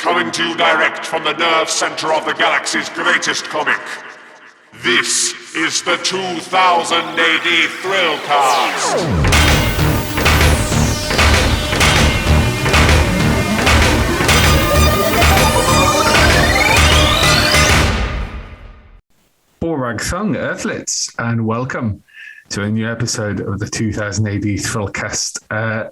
coming to you direct from the nerve center of the galaxy's greatest comic. This is the 2000 AD Thrillcast. Borag Thung Earthlets, and welcome to a new episode of the 2000 AD Thrillcast.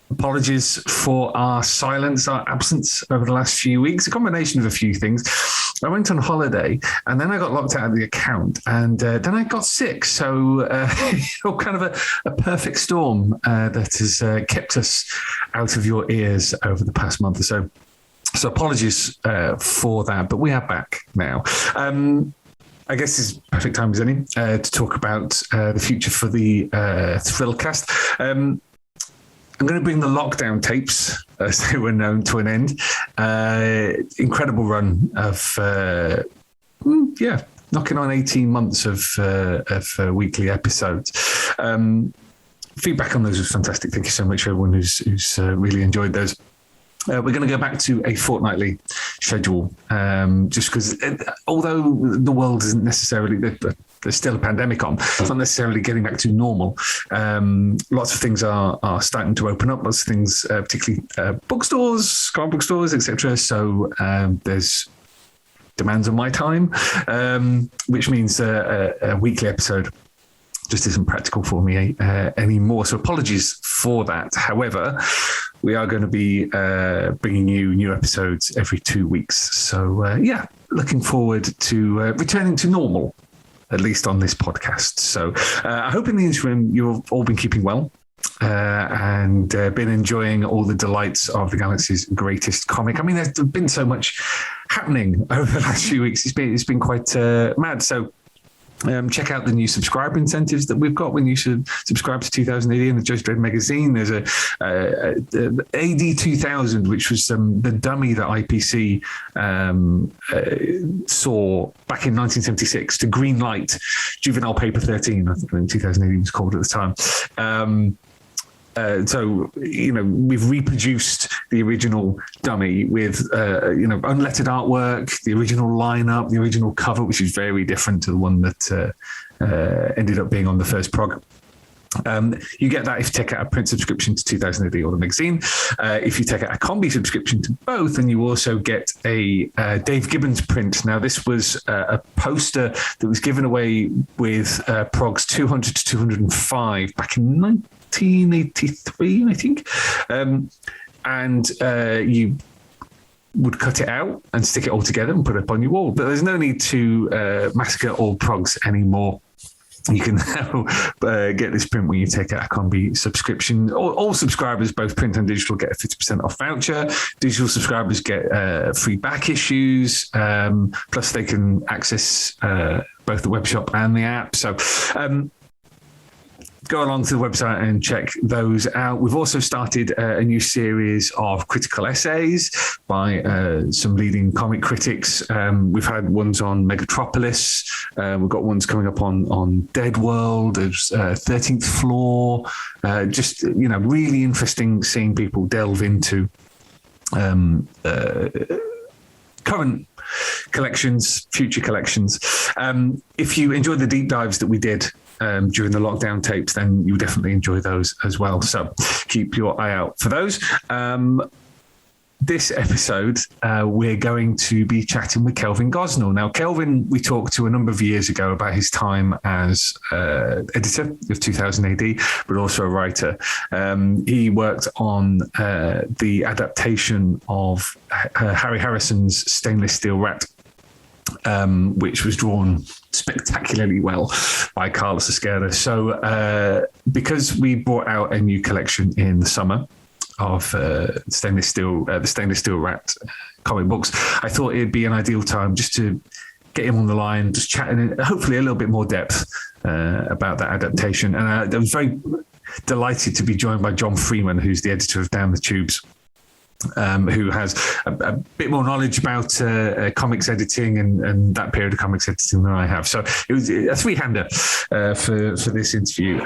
Apologies for our silence, our absence over the last few weeks, a combination of a few things. I went on holiday and then I got locked out of the account and then I got sick. So kind of a perfect storm that has kept us out of your ears over the past month or so. So apologies for that, but we are back now. I guess this is perfect time as any to talk about the future for the Thrillcast. I'm going to bring the lockdown tapes, as they were known, to an end. Incredible run of, knocking on 18 months of weekly episodes. Feedback on those was fantastic. Thank you so much, everyone who's really enjoyed those. We're going to go back to a fortnightly schedule, just because although the world isn't necessarily, there's still a pandemic on, it's not necessarily getting back to normal. Lots of things are starting to open up, lots of things, particularly bookstores, comic book stores, etc. So there's demands on my time, which means a weekly episode just isn't practical for me anymore. So apologies for that. However, we are going to be bringing you new episodes every 2 weeks. So looking forward to returning to normal, at least on this podcast. So I hope in the interim you've all been keeping well and been enjoying all the delights of the galaxy's greatest comic. I mean, there's been so much happening over the last few weeks. It's been quite mad. So check out the new subscriber incentives that we've got when you should subscribe to 2000 AD in the Judge Dredd magazine. There's a AD 2000, which was the dummy that IPC saw back in 1976 to green light Juvenile Paper 13, I think 2000 AD was called at the time. So, we've reproduced the original dummy with, unlettered artwork, the original lineup, the original cover, which is very different to the one that ended up being on the first prog. You get that if you take out a print subscription to 2000 AD or the magazine. If you take out a combi subscription to both, then you also get a Dave Gibbons print. Now, this was a poster that was given away with progs 200 to 205 back in 1983, I think. And you would cut it out and stick it all together and put it up on your wall. But there's no need to massacre all progs anymore. You can now get this print when you take out a combi subscription. All subscribers, both print and digital, get a 50% off voucher. Digital subscribers get free back issues. Plus, they can access both the web shop and the app. So go along to the website and check those out. We've also started a new series of critical essays by some leading comic critics. We've had ones on Megatropolis. We've got ones coming up on Dead World. There's 13th Floor. Just, really interesting seeing people delve into current collections, future collections. If you enjoyed the deep dives that we did during the lockdown tapes, then you definitely enjoy those as well. So keep your eye out for those. This episode, we're going to be chatting with Kelvin Gosnell. Now, Kelvin, we talked to a number of years ago about his time as editor of 2000 AD, but also a writer. He worked on the adaptation of Harry Harrison's Stainless Steel Rat, which was drawn spectacularly well by Carlos Esquerra. So because we brought out a new collection in the summer of the Stainless Steel Rat comic books, I thought it'd be an ideal time just to get him on the line, just chatting in hopefully a little bit more depth about that adaptation. And I was very delighted to be joined by John Freeman, who's the editor of Down the Tubes. who has a bit more knowledge about comics editing and that period of comics editing than I have. So it was a three-hander for this interview.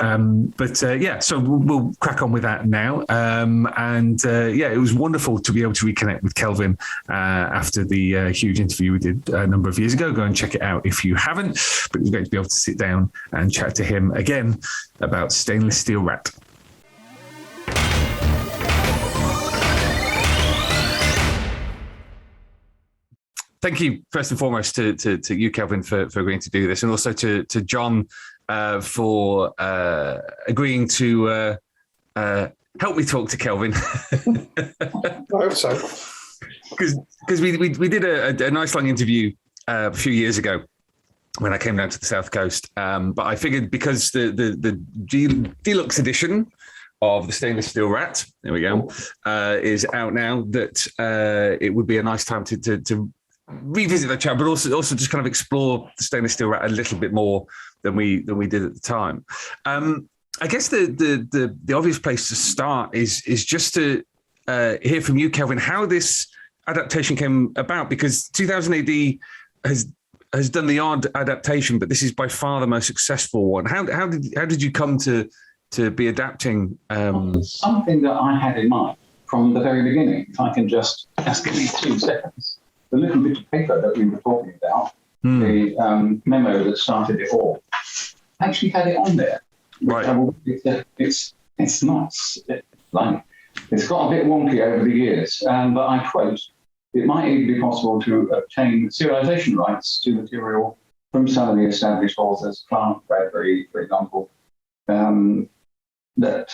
So we'll crack on with that now. It was wonderful to be able to reconnect with Kelvin after the huge interview we did a number of years ago. Go and check it out if you haven't. But it was great to be able to sit down and chat to him again about Stainless Steel Rat. Thank you, first and foremost, to you, Kelvin, for agreeing to do this, and also to John for agreeing to help me talk to Kelvin. I hope so. Because we did a nice long interview a few years ago when I came down to the South Coast. But I figured because the deluxe edition of the Stainless Steel Rat, there we go, is out now, that it would be a nice time to revisit that chat, but also just kind of explore the Stainless Steel Rat a little bit more than we did at the time. I guess the obvious place to start is just to hear from you, Kelvin, how this adaptation came about, because 2000 AD has done the odd adaptation, but this is by far the most successful one. How did you come to be adapting? Something that I had in mind from the very beginning. If I can just give me 2 seconds. The little bit of paper that we were talking about, the memo that started it all, actually had it on there. Right. It's nice. It's got a bit wonky over the years, but I quote, "It might even be possible to obtain serialization rights to material from some of the established authors, Clark, Bradbury, for example, that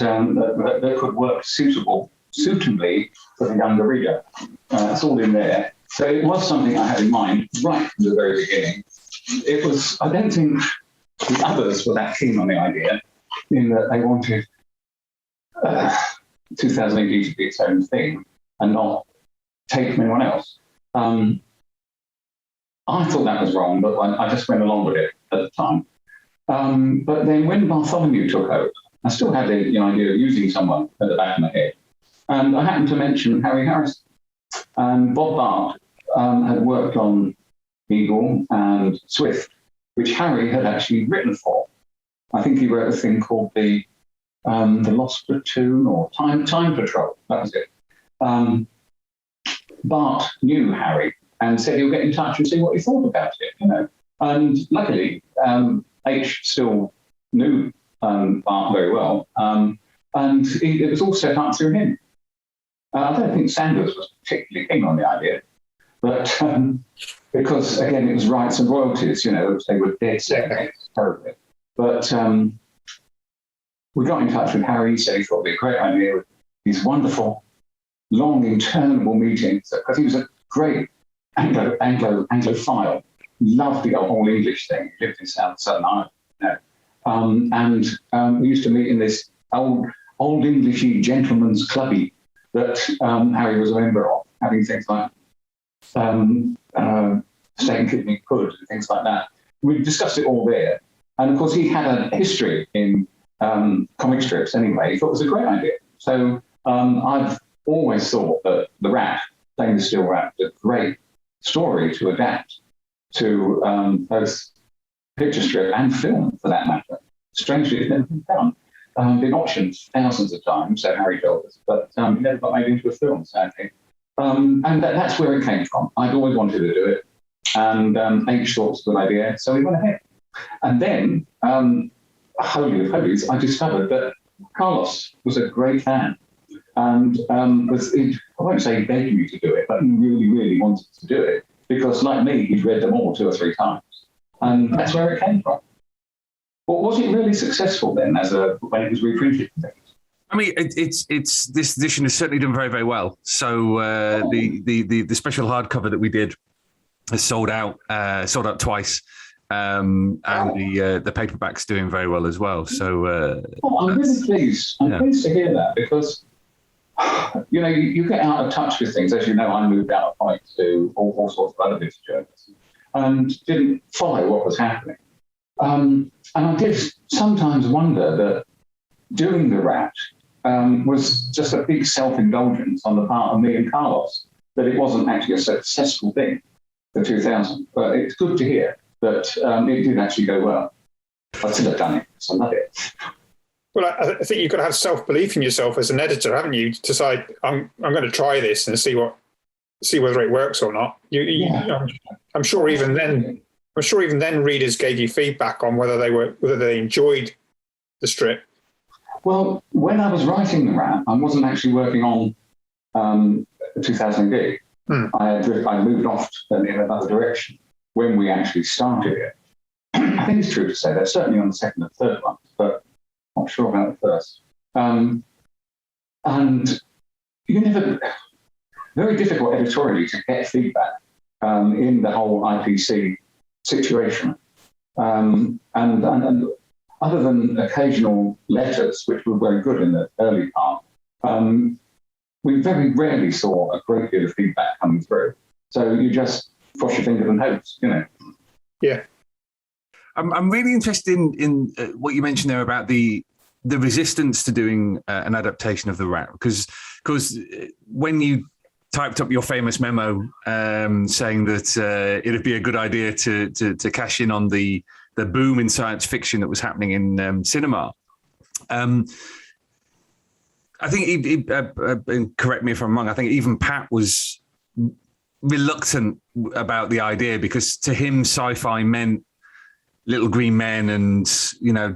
could work suitably for the younger reader." It's all in there. So it was something I had in mind right from the very beginning. It was, I don't think the others were that keen on the idea, in that they wanted 2000 AD to be its own thing and not take from anyone else. I thought that was wrong, but I just went along with it at the time. But then when Bartholomew took over, I still had the idea of using someone at the back of my head. And I happened to mention Harry Harrison. And Bob Bart had worked on Eagle and Swift, which Harry had actually written for. I think he wrote a thing called the Lost Platoon or Time Patrol. That was it. Bart knew Harry and said he'll get in touch and see what he thought about it. And luckily, H still knew Bart very well, and it was all set up through him. I don't think Sanders was particularly keen on the idea, but because, again, it was rights and royalties, they were dead set terribly. But we got in touch with Harry. He said he thought it would be a great idea with these wonderful, long, interminable meetings, because he was a great Anglophile, loved the old English thing. He lived in Southern Ireland. And we used to meet in this old Englishy gentleman's clubby that Harry was a member of, having things like steak and kidney pud and things like that. We discussed it all there. And of course, he had a history in comic strips anyway. He thought it was a great idea. So I've always thought that the Rat, Stainless Steel Rat, is a great story to adapt to both picture strip and film, for that matter. Strangely, it's never been done. Been optioned thousands of times, so Harry told us, but it never got made into a film, sadly. And that's where it came from. I'd always wanted to do it, and H thought it was a good idea, so we went ahead. And then, holy of holies, I discovered that Carlos was a great fan, and I won't say begged me to do it, but he really, really wanted to do it, because like me, he'd read them all 2 or 3 times, and that's where it came from. But was it really successful then, when it was reprinted? I mean, it's this edition has certainly done very, very well. So the special hardcover that we did has sold out twice, and the paperback's doing very well as well. So I'm really pleased. I'm pleased to hear that, because you get out of touch with things. As you know, I moved out of comics to all sorts of other bits of journalism and didn't follow what was happening. And I did sometimes wonder that doing the Rat, was just a big self-indulgence on the part of me and Carlos, that it wasn't actually a successful thing for 2000. But it's good to hear that it did actually go well. I should have done it, so I love it. Well, I think you've got to have self-belief in yourself as an editor, haven't you? To decide, I'm going to try this and see whether it works or not. I'm sure even then readers gave you feedback on whether they enjoyed the strip. Well, when I was writing the rap, I wasn't actually working on 2000 AD. I moved off in another direction when we actually started it. I think it's true to say that certainly on the second and third one, but not sure about the first. And very difficult editorially to get feedback in the whole IPC situation. And other than occasional letters, which were very good in the early part, we very rarely saw a great deal of feedback coming through. So you just cross your fingers and hopes, Yeah. I'm really interested in what you mentioned there about the resistance to doing an adaptation of the Rat, because when you typed up your famous memo saying that it'd be a good idea to cash in on the boom in science fiction that was happening in cinema. I think, correct me if I'm wrong, I think even Pat was reluctant about the idea because to him sci-fi meant Little Green Men and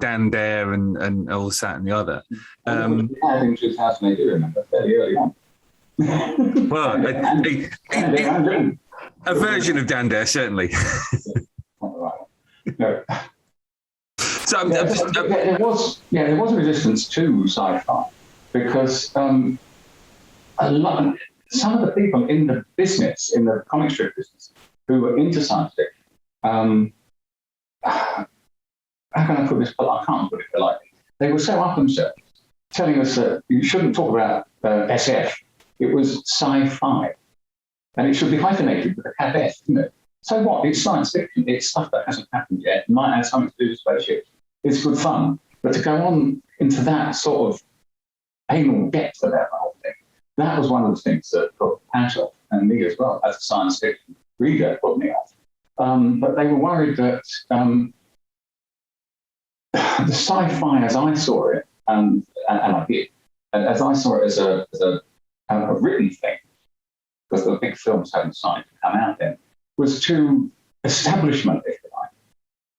Dan Dare and all this, that and the other. In 2000 AD, remember, fairly early on. Well, a version of Dan Dare, certainly. No. So there was a resistance to sci-fi because some of the people in the business, in the comic strip business, who were into science fiction, how can I put this? But I can't put it politely. They were so up themselves, telling us that you shouldn't talk about SF. It was sci-fi, and it should be hyphenated with a cap F, isn't it? So what? It's science fiction. It's stuff that hasn't happened yet. It might have something to do with spaceships. It's good fun. But to go on into that sort of anal depth about the whole thing, that was one of the things that put Pat off, and me as well, as a science fiction reader, put me off. But they were worried that the sci-fi, as I saw it, and I did, and as I saw it as a written thing, because the big films hadn't started to come out then, was to establishment, if you like.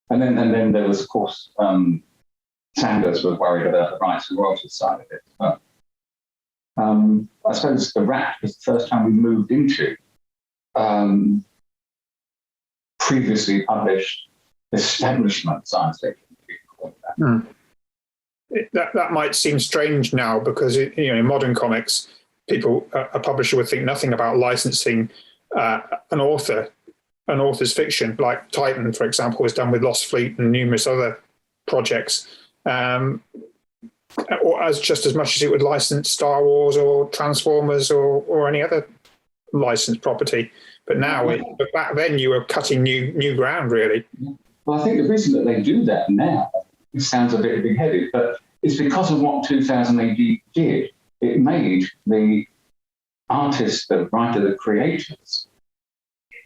And then there was, of course, Sanders was worried about the rights and royalties side of it. But, I suppose the Rat was the first time we moved into previously published establishment science fiction. That might seem strange now because in modern comics, a publisher would think nothing about licensing an author's fiction, like Titan, for example, was done with Lost Fleet and numerous other projects, or as much as it would license Star Wars or Transformers or any other licensed property. But now, back then, you were cutting new ground, really. Well, I think the reason that they do that now, it sounds a bit big-headed, but it's because of what 2000 AD did. It made the artists, the writer, the creators,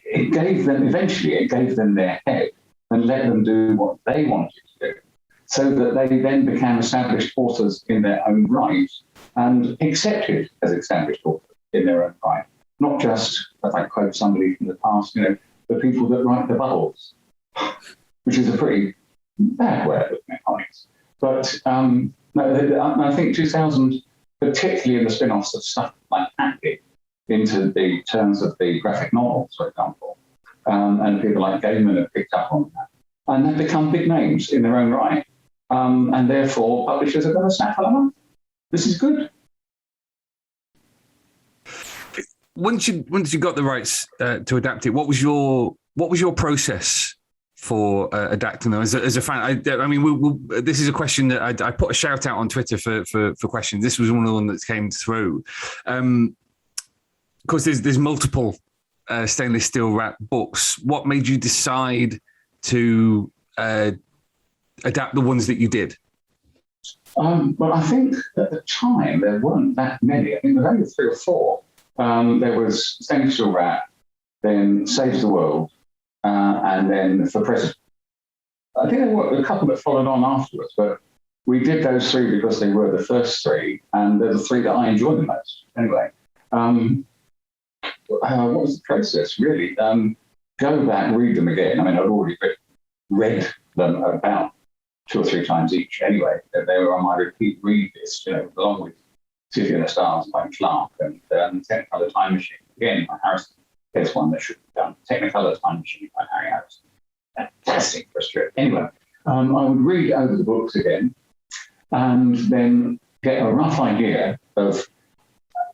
it gave them their head and let them do what they wanted to do, so that they then became established authors in their own right and accepted as established authors in their own right. Not just, as I quote somebody from the past, the people that write the bubbles, which is a pretty bad way of looking at comics. But I think 2000, particularly in the spin-offs of stuff like Happy, into the terms of the graphic novels, for example, and people like Gaiman have picked up on that. And they've become big names in their own right. And therefore, publishers are going to snap them up. This is good. Once you got the rights to adapt it, what was your process for adapting them as a fan? This is a question that I put a shout out on Twitter for questions. This was one of the ones that came through. Of course, there's multiple stainless steel wrap books. What made you decide to adapt the ones that you did? Well, I think at the time there weren't that many. I think there were only 3 or 4. There was Stainless Steel Rat, then Saves the World, and then For President. I think there were a couple that followed on afterwards, but we did those 3 because they were the first 3, and they're the 3 that I enjoyed the most. Anyway, what was the process, really? Go back, read them again. I mean, I'd already read them about 2 or 3 times each anyway. They were on my repeat read list, along with City of the Stars by Clark and Technicolor Time Machine, again by Harrison. There's one that should be done. Technicolor Time Machine by Harry Harrison. Fantastic for a strip. Anyway, I would read over the books again and then get a rough idea of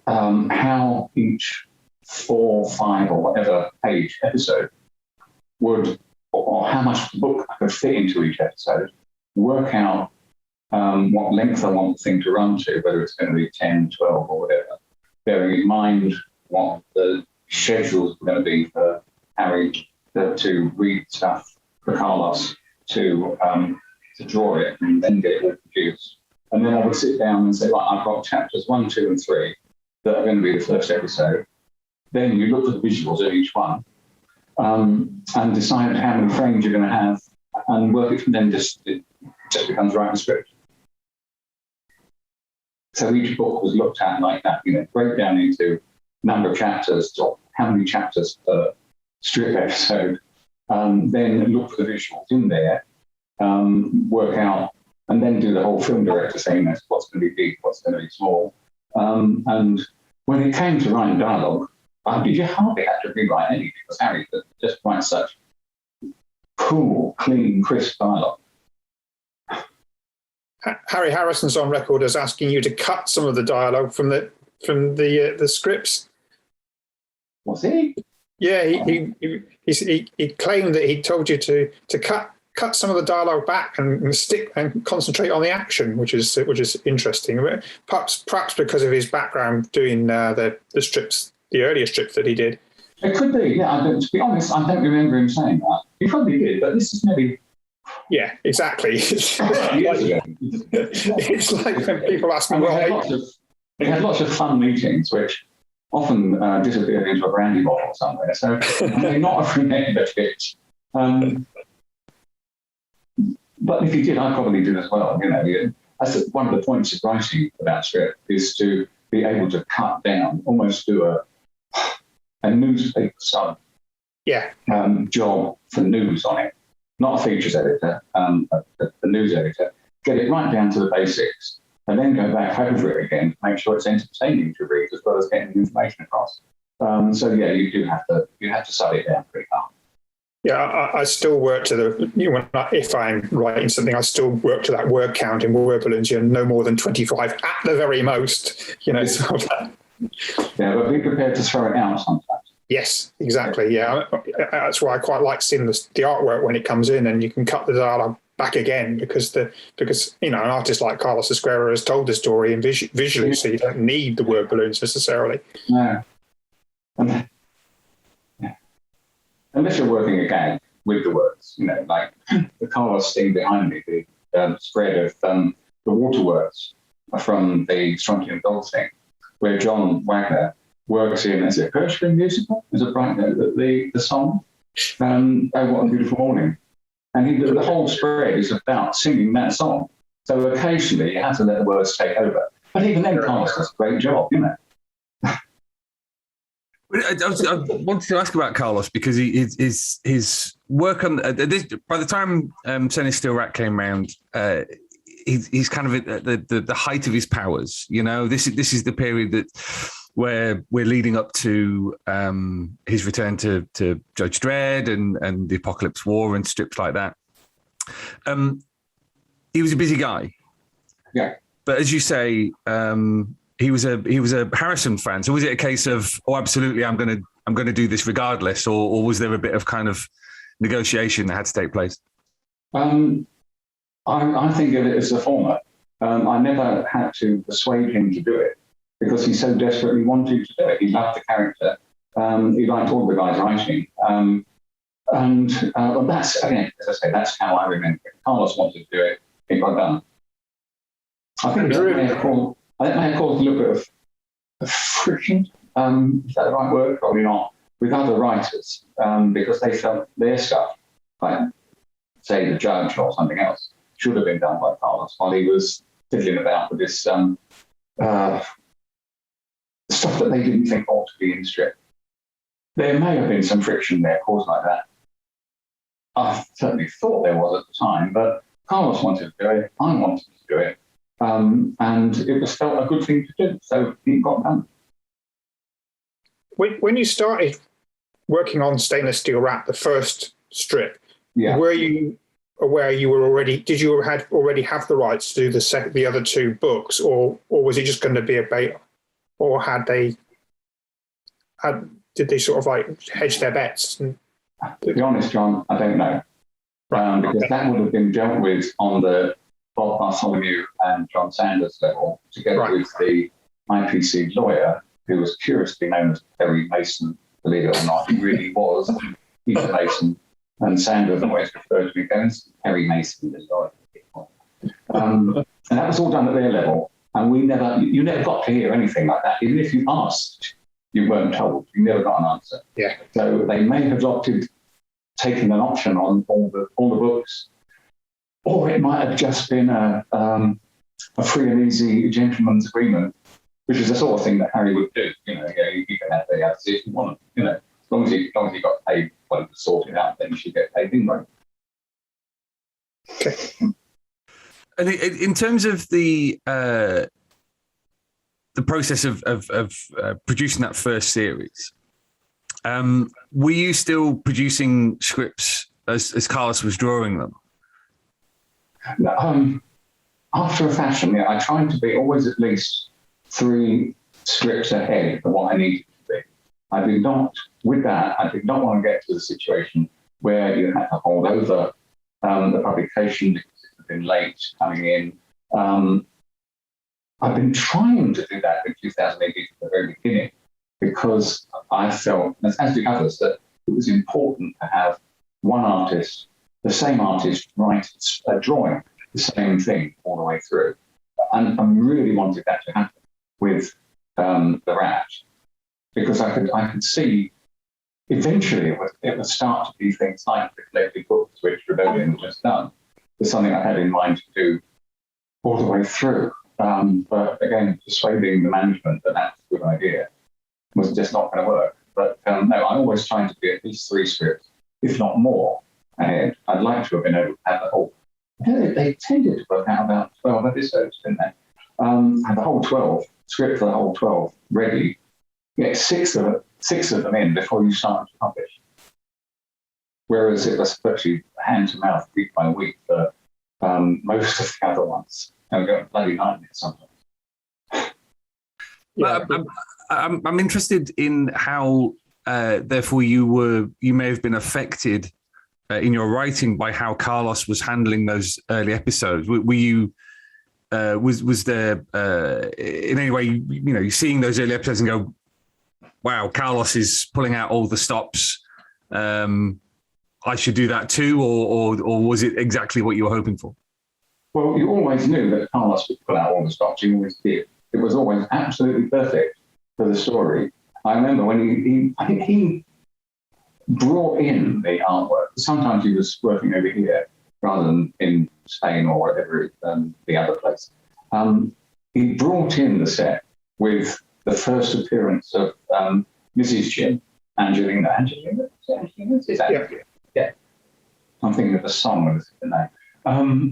how each 4, 5 or whatever page episode would, or how much the book I could fit into each episode, work out what length I want the thing to run to, whether it's going to be 10, 12 or whatever, bearing in mind what the schedules are going to be for Harry to read stuff, for Carlos to draw it and then get it all produced. And then I would sit down and say, right, I've got chapters 1, 2 and 3 that are going to be the first episode. Then you look at the visuals of each one and decide how many frames you're going to have and work it from then. It just becomes writing a script. So each book was looked at like that, break down into number of chapters, or how many chapters per strip episode, then look for the visuals in there, work out, and then do the whole film director saying that's what's going to be big, what's going to be small. And when it came to writing dialogue, you hardly had to rewrite any because Harry could just write such cool, clean, crisp dialogue. Harry Harrison's on record as asking you to cut some of the dialogue from the scripts. Was he? Yeah, he claimed that he told you to cut some of the dialogue back and stick and concentrate on the action, which is interesting. Perhaps because of his background doing the strips, the earlier strips that he did. It could be. Yeah, to be honest, I don't remember him saying that. He probably did, but this is maybe. Yeah, exactly. It's like when people ask me, we had lots of fun meetings, which often disappeared into a brandy bottle somewhere. So I may not have remembered it. But if you did, I probably did as well. That's one of the points of writing about script is to be able to cut down, almost do a newspaper style job for news on it. Not a features editor, a news editor, get it right down to the basics, and then go back over it again to make sure it's entertaining to read as well as getting the information across. So yeah, you have to study it down pretty hard. Yeah, I still work to if I'm writing something, I still work to that word count in word balloons. No more than 25 at the very most. Yeah, but be prepared to throw it out sometimes. Yes, exactly. Yeah, that's why I quite like seeing the artwork when it comes in, and you can cut the dialogue back again because an artist like Carlos Esquerra has told the story in visually, so you don't need the word balloons necessarily. No. Unless you're working a gag with the words, like the Carlos thing behind me, the spread of the waterworks from the Strontium Dog thing, where John Wagner works in, is it Gershwin musical? Is it right? The song? Oh, What a Beautiful Morning. And the whole spread is about singing that song. So occasionally you have to let the words take over. But even then, Carlos does a great job, I wanted to ask about Carlos because his work on this. By the time Stainless Steel Rat came around, he's kind of at the height of his powers. This is the period where we're leading up to his return to Judge Dredd and the Apocalypse War and strips like that. He was a busy guy. Yeah, but as you say. He was a Harrison fan. So was it a case of, oh, absolutely, I'm gonna do this regardless, or was there a bit of kind of negotiation that had to take place? I think of it as the former. I never had to persuade him to do it because he so desperately wanted to do it. He loved the character. He liked all the guys writing. And that's, again, as I say, that's how I remember it. Carlos wanted to do it. It got done. I think that may have caused a little bit of friction. Is that the right word? Probably not. With other writers, because they felt their stuff, like say the Judge or something else, should have been done by Carlos while he was fiddling about with this stuff that they didn't think ought to be in the strip. There may have been some friction there caused like that. I certainly thought there was at the time, but Carlos wanted to do it, I wanted to do it, and it was felt a good thing to do, so it got done. When you started working on Stainless Steel Rat, the first strip, were you aware you were already? Did you already have the rights to do the other two books, or was it just going to be a bait, or did they sort of like hedge their bets? To be honest, John, I don't know, because that would have been dealt with on the Bob Bartholomew and John Sanders level, together with the IPC lawyer, who was curiously known as Perry Mason. Believe it or not, he really was Peter Mason, and Sanders always referred to me as Perry Mason, the lawyer. And that was all done at their level, and you never got to hear anything like that. Even if you asked, you weren't told. You never got an answer. Yeah. So they may have taken an option on all the books, or it might have just been a free and easy gentleman's agreement, which is the sort of thing that Harry would do. You can have the ads if you want. As long as you got paid when it was sorted out, then you should get paid anyway. Okay. And in terms of the process of producing that first series, were you still producing scripts as Carlos was drawing them? After a fashion, I tried to be always at least 3 scripts ahead of what I needed to be. I did not want to get to the situation where you had to hold over the publication because it had been late coming in. I've been trying to do that in 2008 at the very beginning, because I felt, as do others, that it was important to have one artist, the same artist, write a drawing the same thing all the way through. And I really wanted that to happen with the Rat, because I could see eventually it would start to be things like the collected books, which Rebellion had just done. There's something I had in mind to do all the way through. But again, persuading the management that that's a good idea was just not going to work. But no, I always tried to be at least 3 scripts, if not more, ahead. I'd like to have been able to have the whole. They tended to work out about 12 episodes, didn't they? And the whole 12 script for the whole 12 ready. Get 6 of them in before you start to publish. Whereas it was virtually hand to mouth, week by week for most of the other ones. And we got bloody nightmare sometimes. Yeah. I'm interested in how, therefore, you may have been affected in your writing by how Carlos was handling those early episodes. Were you? Was there in any way, you seeing those early episodes and go, wow, Carlos is pulling out all the stops. I should do that too, or was it exactly what you were hoping for? Well, you always knew that Carlos would pull out all the stops. He always did. It was always absolutely perfect for the story. I remember when I think he brought in the artwork. Sometimes he was working over here rather than in Spain or whatever, the other place. He brought in the set with the first appearance of Mrs. Jim, Angelina. Yeah. I'm thinking of the song with the name.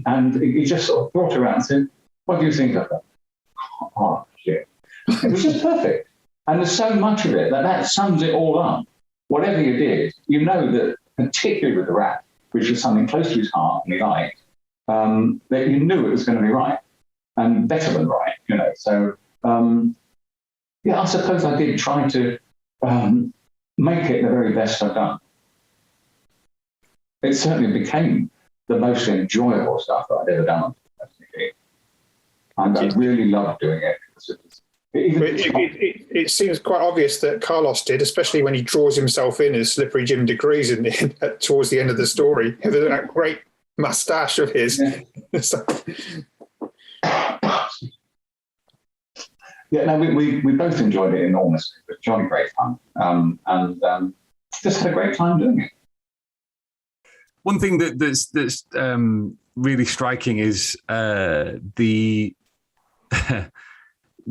And he just sort of brought her around and said, what do you think of her? Oh, shit. It was just perfect. And there's so much of it that sums it all up. Whatever you did, you know that, particularly with the Rat, which was something close to his heart and he liked, that you knew it was going to be right and better than right, So, I suppose I did try to make it the very best I've done. It certainly became the most enjoyable stuff that I'd ever done. And I really loved doing it. It seems quite obvious that Carlos did, especially when he draws himself in as Slippery Jim diGriz towards the end of the story. That great moustache of his. Yeah. Yeah, no, we both enjoyed it enormously. It was jolly great fun, and just had a great time doing it. One thing that's really striking is the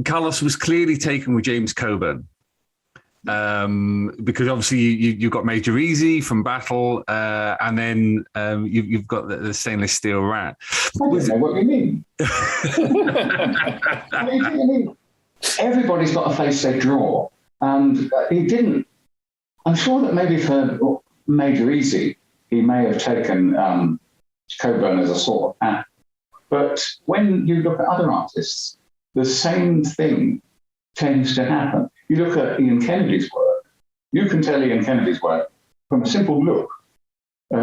Carlos was clearly taken with James Coburn. Because obviously you've got Major Easy from Battle, and then you've got the stainless steel rat. I don't know what you mean. What do you mean? Everybody's got a face they draw, and he didn't. I'm sure that maybe for Major Easy, he may have taken Coburn as a sort of hat. But when you look at other artists, the same thing tends to happen. You look at Ian Kennedy's work, you can tell Ian Kennedy's work from a simple look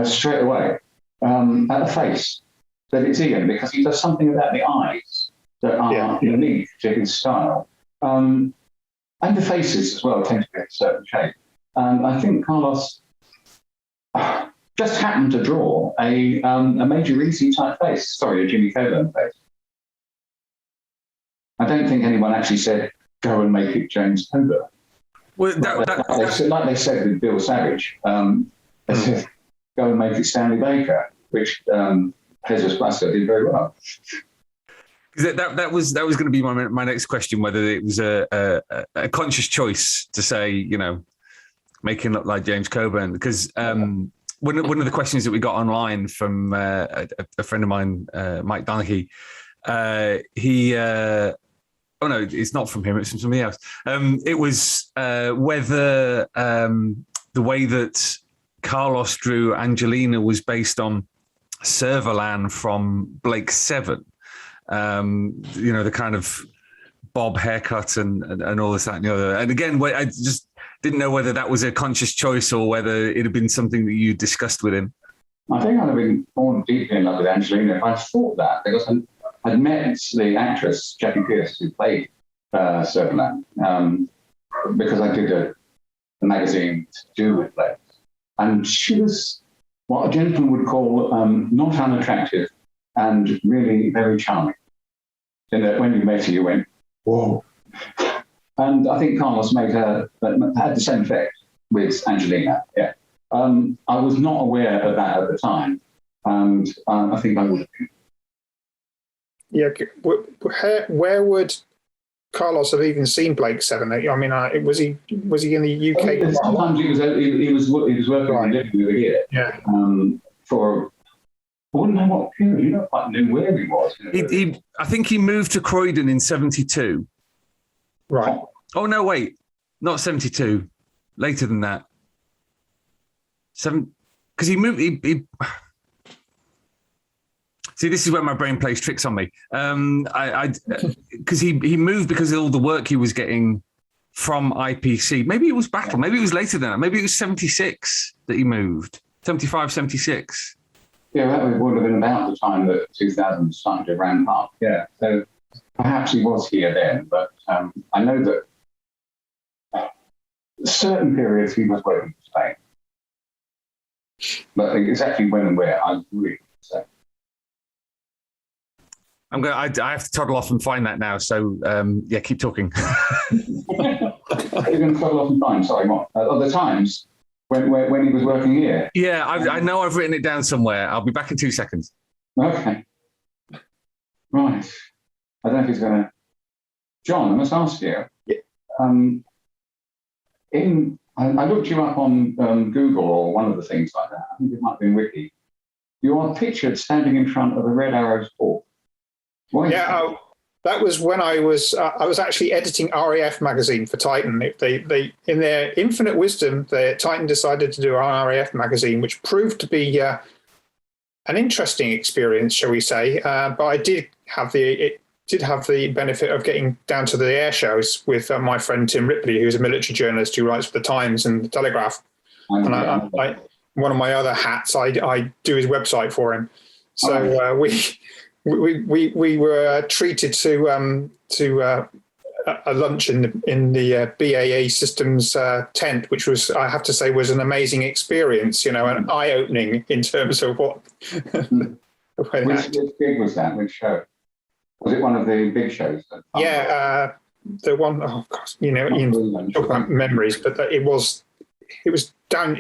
straight away at the face that it's Ian, because he does something about the eyes that are unique to his style. And the faces as well tend to be a certain shape. And I think Carlos just happened to draw a Major Easy type face, sorry, a Jimmy Coburn face. I don't think anyone actually said, go and make it James Coburn. Well, like they said with Bill Savage, they said, go and make it Stanley Baker, which Jesus Blaster did very well. That was going to be my next question, whether it was a conscious choice to say, you know, make him look like James Coburn, because one of the questions that we got online from a friend of mine, Mike Donaghy, he. Oh no, it's not from him. It's from somebody else. It was whether the way that Carlos drew Angelina was based on Servalan from Blake Seven. You know, the kind of bob haircut and all this, that, and the other. And again, I just didn't know whether that was a conscious choice or whether it had been something that you discussed with him. I think I'd have been more deeply in love with Angelina if I thought that, because I'd met the actress, Jackie Pierce, who played Servalan, because I did a magazine to do with Blake. And she was what a gentleman would call not unattractive and really very charming. In that when you met her, you went, whoa. And I think Carlos made her, had the same effect with Angelina, yeah. I was not aware of that at the time, and I think I would have been. Yeah, where would Carlos have even seen Blake Seven? I mean, was he in the UK? Sometimes he was working and living over here. Yeah. For I wouldn't know what period. You don't quite know where he was. I think he moved to Croydon in 1972. Right. Oh no, wait, not 1972. Later than that. Because he moved. See, this is where my brain plays tricks on me. Because he moved because of all the work he was getting from IPC. Maybe it was Battle. Maybe it was later than that. Maybe it was 76 that he moved. 75, 76. Yeah, that would have been about the time that 2000 started to ramp up. Yeah, so perhaps he was here then, but I know that certain periods he was working for Spain. But exactly when and where, I really say. I have to toddle off and find that now. So yeah, keep talking. You're going to toddle off and find. Sorry, what? Other times when he was working here. Yeah, I know I've written it down somewhere. I'll be back in 2 seconds. Okay. Right. I don't know if he's going to. John, I must ask you. Yeah. I looked you up on Google or one of the things like that. I think it might have been Wiki. You are pictured standing in front of a Red Arrow Sport. Why? Yeah, that was when I was actually editing RAF magazine for Titan. They in their infinite wisdom, Titan decided to do an RAF magazine, which proved to be an interesting experience, shall we say? But I did have the benefit of getting down to the air shows with my friend Tim Ripley, who's a military journalist who writes for the Times and the Telegraph. And I one of my other hats, I do his website for him. So we were treated to a lunch in the BAE Systems tent, which was, I have to say, was an amazing experience. You know, an eye-opening in terms of what. Which gig was that? Which show? Was it one of the big shows? Yeah, the one. Oh gosh, you talk about memories, but it was down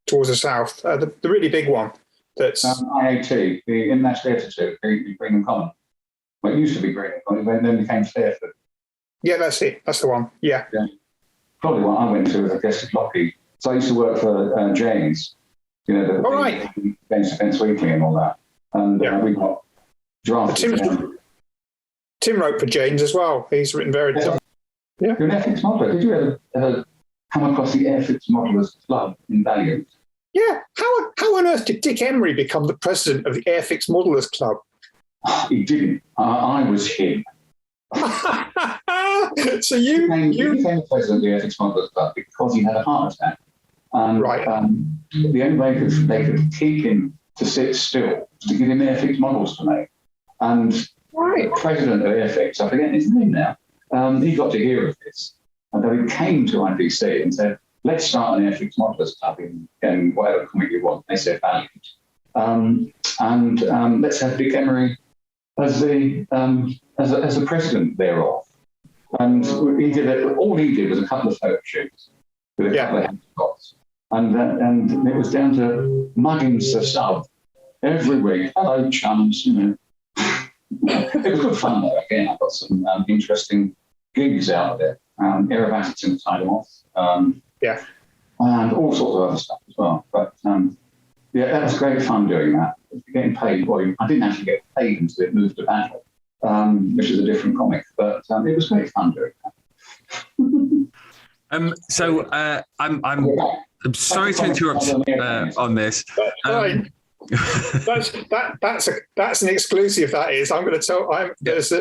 towards the south. The really big one. That's IAT, the International Theatre in Greenham Common. Well, it used to be Greenham Common, then became Fairford. Yeah, that's it. That's the one. Yeah. Probably what I went to as a guest at Lockie. So I used to work for James, the James Defence Weekly and all that. And we got drafted. Tim wrote for James as well. He's written very. Yeah. You're an Airfix modeler. Did you ever come across the Airfix Modelers Club in Valiant? Yeah. How on earth did Dick Emery become the president of the Airfix Modelers Club? He didn't. I was him. So you became president of the Airfix Modelers Club because he had a heart attack. And the only way they could keep him to sit still was to give him Airfix models to make. And the president of Airfix, I forget his name now, he got to hear of this. And then he came to IBC and said, let's start an Airfix Modelers Club in whatever comic you want. They said Valiant. And let's have Dick Emery as the president thereof. And all he did was a couple of photo shoots with a couple of headshots. And it was down to mugging the sub every week. Hello, chums, It was good fun, though. Again, I got some interesting gigs out of it. Aerobatics in the time off. And all sorts of other stuff as well. But that was great fun doing that. Getting paid. Well, I didn't actually get paid until it moved to Battle, which is a different comic. But it was great fun doing that. So I'm sorry to interrupt on this. That's an exclusive. That is. I'm going to tell. There's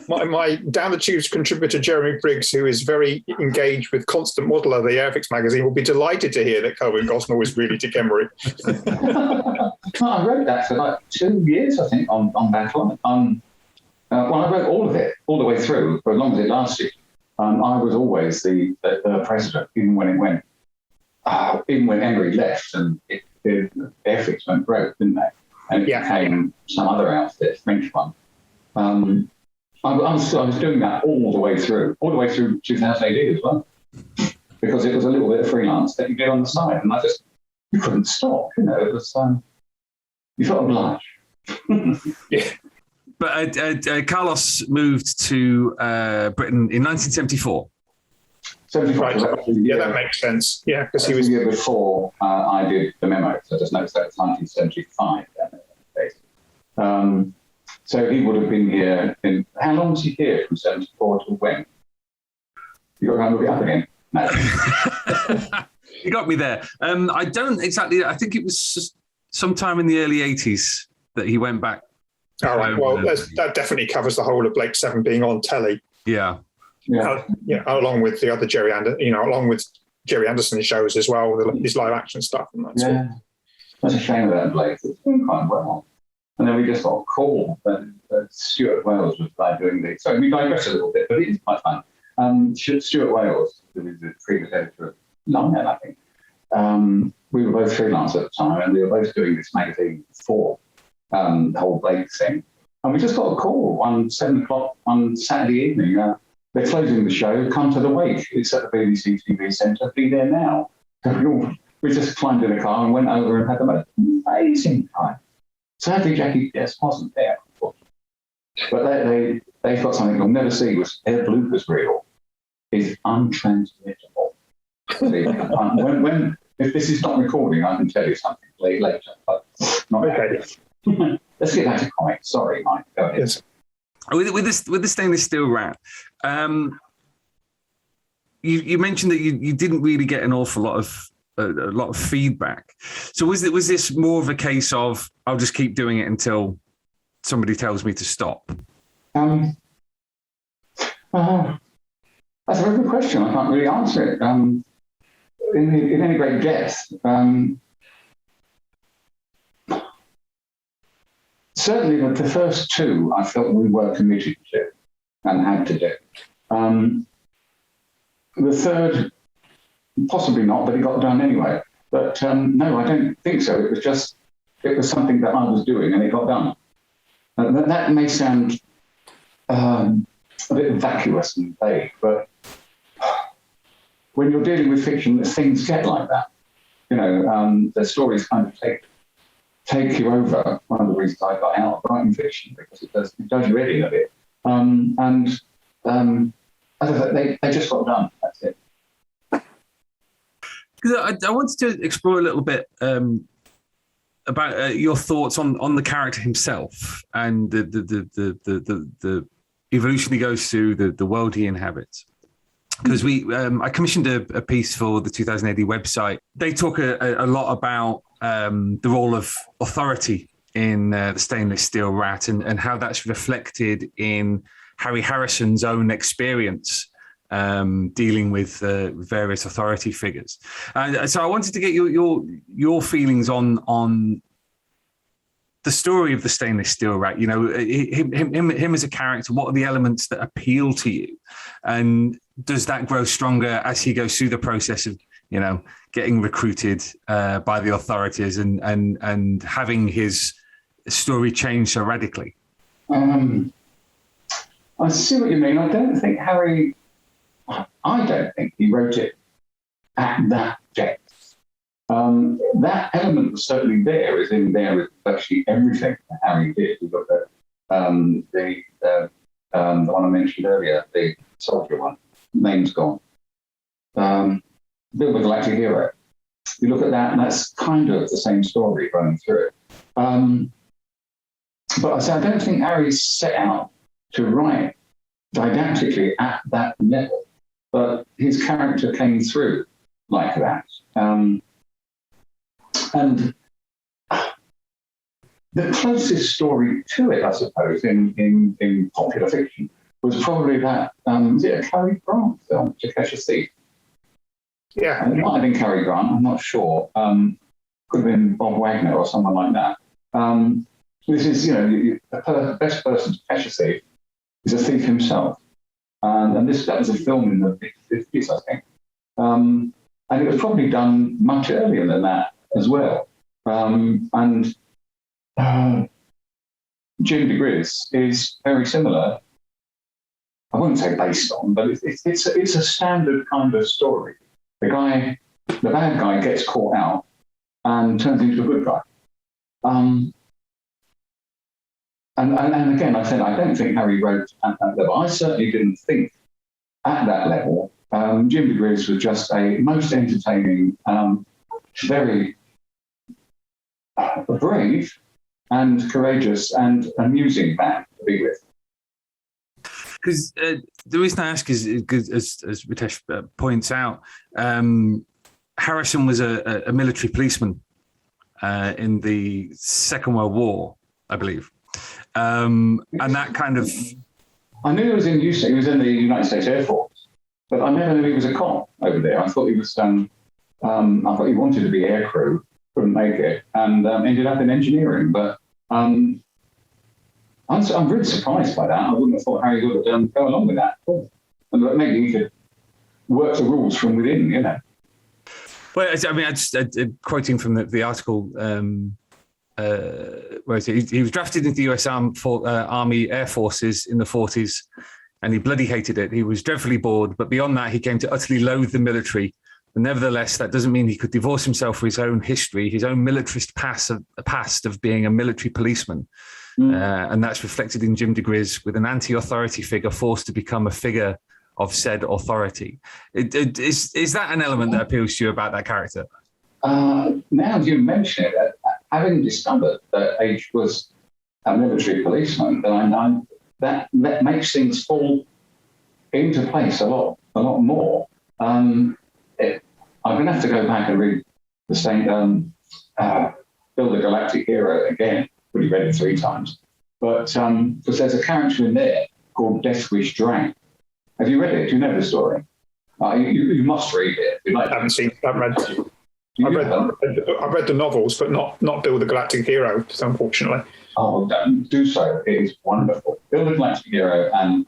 my Down the Tubes contributor Jeremy Briggs, who is very engaged with Constant Modeler, the Airfix magazine, will be delighted to hear that Kelvin Gosnell was really Dick Emery. I wrote that for like 2 years, I think, on Battle. I wrote all of it, all the way through, for as long as it lasted. I was always the president, even when Emery left and Airfix went broke, didn't they? And it became some other outfit, French one. I was doing that all the way through 2000 AD as well, because it was a little bit of freelance that you did on the side, and you couldn't stop. It was you felt obliged. Yeah. But Carlos moved to Britain in 1974. 75. That makes sense. Yeah, because he was the year before I did the memo. So I just noticed that it's 1975. So he would have been here how long was he here from 74 to when? You got to go and look it up again. No. You got me there. I don't exactly. I think it was sometime in the early 80s that he went back. All right. Well, that definitely covers the whole of Blake 7 being on telly. Yeah. Along with the other Gerry Anderson, along with Gerry Anderson shows as well, his live action stuff and that sort. That's a shame about Blake. It's doing quite well. And then we just got a call that Stuart Wales was doing the. So we digress a little bit, but it is quite fun. Stuart Wales, who was the previous editor of Longhead, I think. We were both freelance at the time, and we were both doing this magazine for the whole Blake thing. And we just got a call on 7 o'clock on Saturday evening. They're closing the show. Come to the wake. It's at the BBC TV Centre. Be there now. So we just climbed in a car and went over and had the most amazing time. Sadly, Jackie Pierce wasn't there, but they've got something you'll never see, which their bloopers reel is untransmittable. If this is not recording, I can tell you something later, but not okay. Let's get back to comics. Sorry, Mike. Go ahead. Yes. With the stainless steel wrap, you mentioned that you didn't really get an awful lot of feedback. So was this more of a case of I'll just keep doing it until somebody tells me to stop? That's a very good question. I can't really answer it in any great depth. Certainly, the first two I felt we were committed to and had to do. The third, possibly not, but it got done anyway. But no, I don't think so. It was something that I was doing and it got done. That may sound a bit vacuous and vague, but when you're dealing with fiction, things get like that. The stories kind of take you over. One of the reasons I got out of writing fiction, because it does you ready a bit. They just got done. That's it. I wanted to explore a little bit about your thoughts on the character himself and the evolution he goes through, the world he inhabits. Because I commissioned a piece for the 2000 AD website. They talk a lot about the role of authority in the stainless steel rat and how that's reflected in Harry Harrison's own experience dealing with various authority figures. So I wanted to get your feelings on the story of the stainless steel rat. Him as a character. What are the elements that appeal to you, and does that grow stronger as he goes through the process of getting recruited by the authorities and having his story change so radically? I see what you mean. I don't think he wrote it at that depth. That element was certainly there, is in there with virtually everything that Harry did. You look at the one I mentioned earlier, the soldier one, name's gone. Build a Galactic Hero. You look at that, and that's kind of the same story running through it. But I don't think Harry set out to write didactically at that level, but his character came through like that. And the closest story to it, I suppose, in popular fiction was probably that, was it a Cary Grant film, To Catch a Thief? Yeah. It might have been Cary Grant, I'm not sure. Could have been Bob Wagner or someone like that. This is, the best person to catch a thief is a thief himself. And that was a film in the mid-50s, I think. And it was probably done much earlier than that as well. And Jim diGriz is very similar. I wouldn't say based on, but it's a standard kind of story. The bad guy gets caught out and turns into a good guy. And again, I said, I don't think Harry wrote at that level. I certainly didn't think at that level. Jim diGriz was just a most entertaining, very brave and courageous and amusing man to be with. Because the reason I ask is, as Ritesh points out, Harrison was a military policeman in the Second World War, I believe. And that kind of... I knew he was in Houston. He was in the United States Air Force, but I never knew he was a cop over there. I thought he was... I thought he wanted to be aircrew, couldn't make it, and ended up in engineering. But I'm really surprised by that. I wouldn't have thought Harry would have go along with that. And maybe he could work the rules from within, Well, I mean, quoting from the article... where he was drafted into the US Army Air Forces in the 40s, and he bloody hated it. He was dreadfully bored, but beyond that, he came to utterly loathe the military. But nevertheless, that doesn't mean he could divorce himself from his own history, his own militarist past of being a military policeman. And that's reflected in Jim diGriz, with an anti-authority figure forced to become a figure of said authority. Is that an element that appeals to you about that character? Now you mention it, having discovered that H was a military policeman, then that makes things fall into place a lot more. I'm going to have to go back and read the same Build a Galactic Hero again. Already read it 3 times, but because there's a character in there called Deathwish Drang. Have you read it? Do you know the story? You must read it. I haven't read it. I've read the novels, but not Build the Galactic Hero, unfortunately. Oh, do so. It is wonderful. Build the Galactic Hero and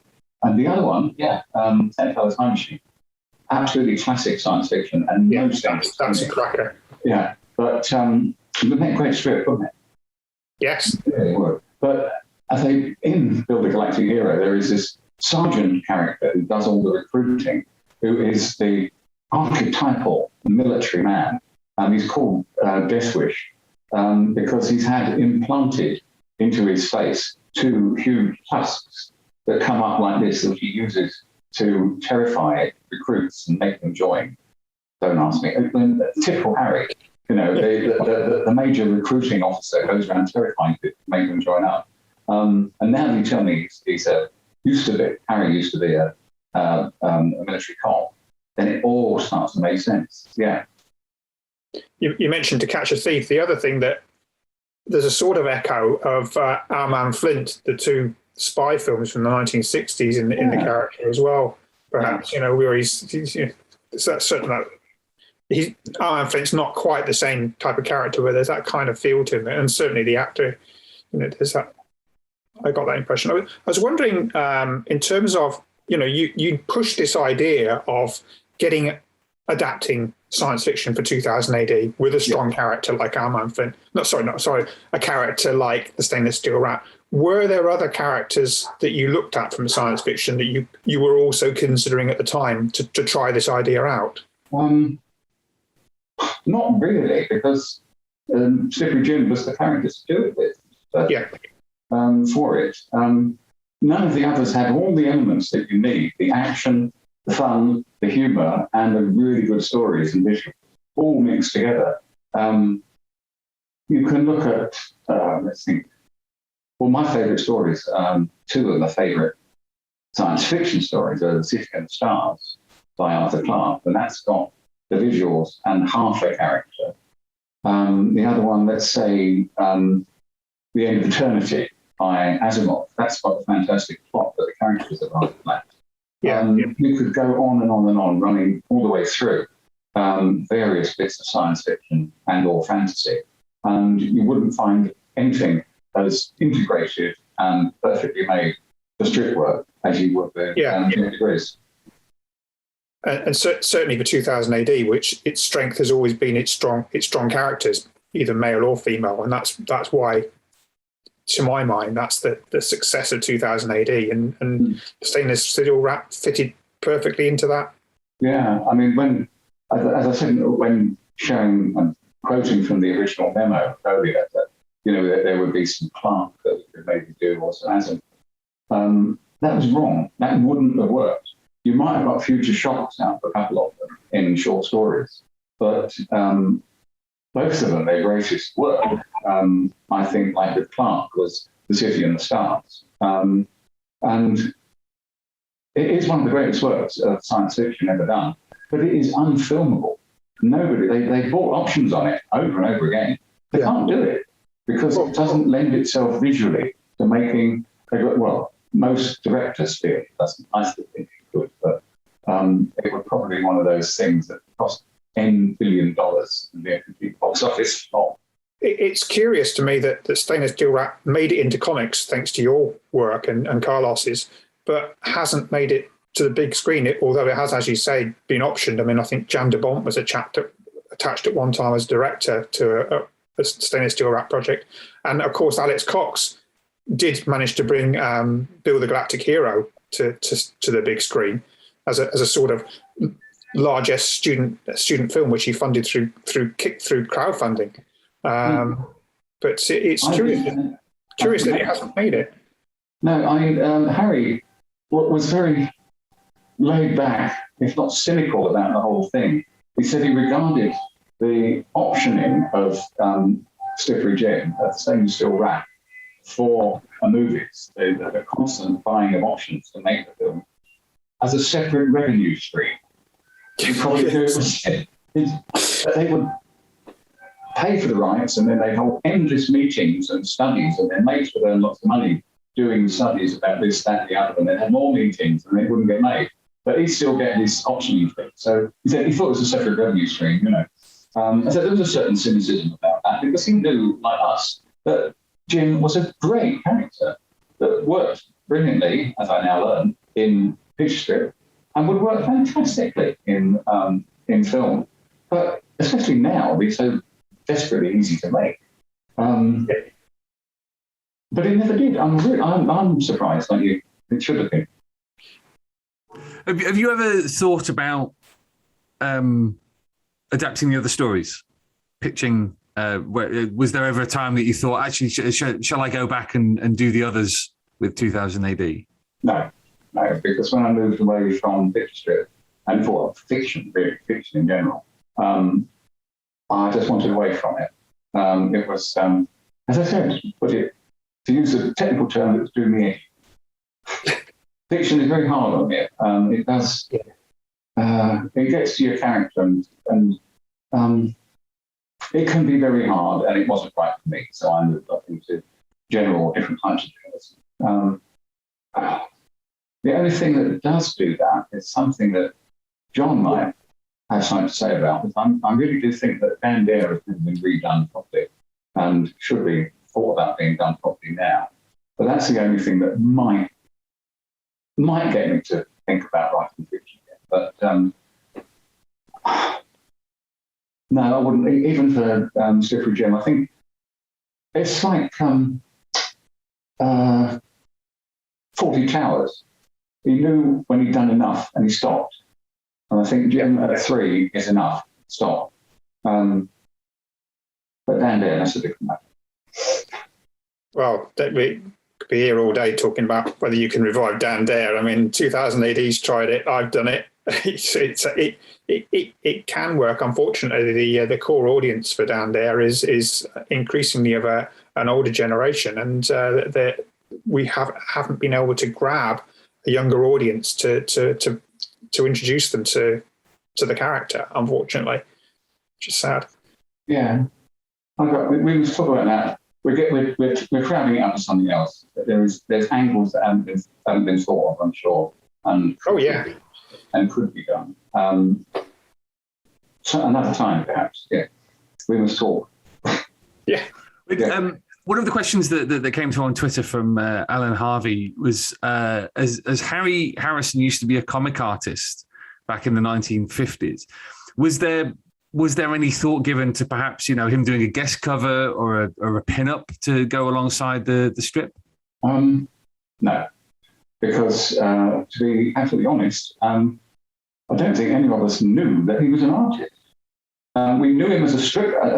the other one, Technicolor Time Machine. Absolutely classic science fiction and no sense. That's a cracker. Yeah, but it would make a great strip, wouldn't it? Yes. Yeah, it would. But in Build a Galactic Hero, there is this sergeant character who does all the recruiting, who is the archetypal military man. And he's called Deathwish because he's had implanted into his face 2 huge tusks that come up like this that he uses to terrify recruits and make them join. Don't ask me. Typical Harry. The major recruiting officer goes around terrifying people to make them join up. And now you tell me Harry used to be a military cop, then it all starts to make sense. Yeah. You mentioned To Catch a Thief. The other thing that there's a sort of echo of Our Man Flint, the 2 spy films from the 1960s in the character as well. Perhaps where he's certain that Our Man Flint's not quite the same type of character, where there's that kind of feel to him, and certainly the actor, there's that. I got that impression. I was wondering, in terms of you pushed this idea of adapting science fiction for 2000 AD with a strong character like Our Man Flint. A character like the Stainless Steel Rat. Were there other characters that you looked at from science fiction that you were also considering at the time to try this idea out? Not really, because Slippery Jim was the character to do it with. But, for it. None of the others had all the elements that you need: the action, the fun, the humour, and the really good stories and visuals, all mixed together. You can look at, let's think, well, my favourite stories, 2 of my favourite science fiction stories are The City and the Stars by Arthur Clarke, and that's got the visuals and half a character. The other one, let's say, The End of Eternity by Asimov, that's got a fantastic plot, but the characters are rather flat. You could go on and on and on, running all the way through various bits of science fiction and or fantasy, and you wouldn't find anything as integrated and perfectly made for strip work as you would with diGriz. And certainly for 2000 AD, which its strength has always been its strong characters, either male or female, and that's why, to my mind, that's the success of 2000 AD, and Stainless Steel Rat fitted perfectly into that. Yeah, I mean, as I said, when showing and quoting from the original memo earlier, that there would be some Clark that we could maybe do, or some Asimov. That was wrong. That wouldn't have worked. You might have got future shocks out of a couple of them in short stories, but both of them, their greatest work, I think, like with Clark, was The City and the Stars. And it is one of the greatest works of science fiction ever done, but it is unfilmable. They bought options on it over and over again. They can't do it because it doesn't lend itself visually to making, most directors feel it doesn't. I still think it could, but it would probably be one of those things that cost $10 billion and be a complete box office flop. It's curious to me that Stainless Steel Rat made it into comics thanks to your work and Carlos's, but hasn't made it to the big screen, although it has, as you say, been optioned. I mean, I think Jan de Bont was attached at one time as director to a Stainless Steel Rat project. And, of course, Alex Cox did manage to bring Build the Galactic Hero to the big screen as a sort of largest student film, which he funded through crowdfunding. But it's curious that it hasn't made it. No, Harry was very laid back, if not cynical, about the whole thing. He said he regarded the optioning of Slippery Jim, the Stainless Steel Rat, for movies, the constant buying of options to make the film, as a separate revenue stream. They would pay for the rights, and then they'd hold endless meetings and studies, and their mates would earn lots of money doing studies about this, that, the other, and then had more meetings, and they wouldn't get made. But he'd still get his optioning thing. So he said he thought it was a separate revenue stream, So there was a certain cynicism about that, because he knew, like us, that Jim was a great character that worked brilliantly, as I now learn, in picture script, and would work fantastically in film. But especially now, be so desperately easy to make. But it never did. I'm surprised, like you. It should have been. Have you ever thought about adapting the other stories? Pitching, was there ever a time that you thought, actually, shall I go back and do the others with 2000 AD? No, because when I moved away from picture strip and for fiction, really, fiction in general, I just wanted away from it. It was, as I said, to use a technical term, it was doing me in. Fiction is very hard on me. It does, it gets to your character and it can be very hard, and it wasn't right for me. So I moved up into general different types of journalism. The only thing that does do that is something that John might have something to say about. Because I really do think that Dan Dare has been redone properly and should be thought about being done properly now. But that's the only thing that might get me to think about writing fiction again. But no, I wouldn't. Even for Slippery Jim, I think it's like 40 Towers. He knew when he'd done enough and he stopped. And I think Jim at 3 is enough. Stop. But Dan Dare, that's a different matter. Well, we could be here all day talking about whether you can revive Dan Dare. I mean, 2000 AD's tried it. I've done it. It can work. Unfortunately, the core audience for Dan Dare is increasingly of an older generation, and we haven't been able to grab a younger audience to introduce them to the character. Unfortunately, which is sad. Yeah, we must talk about that. We're crowding it up to something else. There's angles that haven't been thought of, I'm sure, and could be done. So another time, perhaps. Yeah, we must talk. Yeah. One of the questions that came through on Twitter from Alan Harvey was, as Harry Harrison used to be a comic artist back in the 1950s, was there any thought given to perhaps him doing a guest cover or a pin-up to go alongside the strip? No, because to be absolutely honest, I don't think any of us knew that he was an artist. We knew him as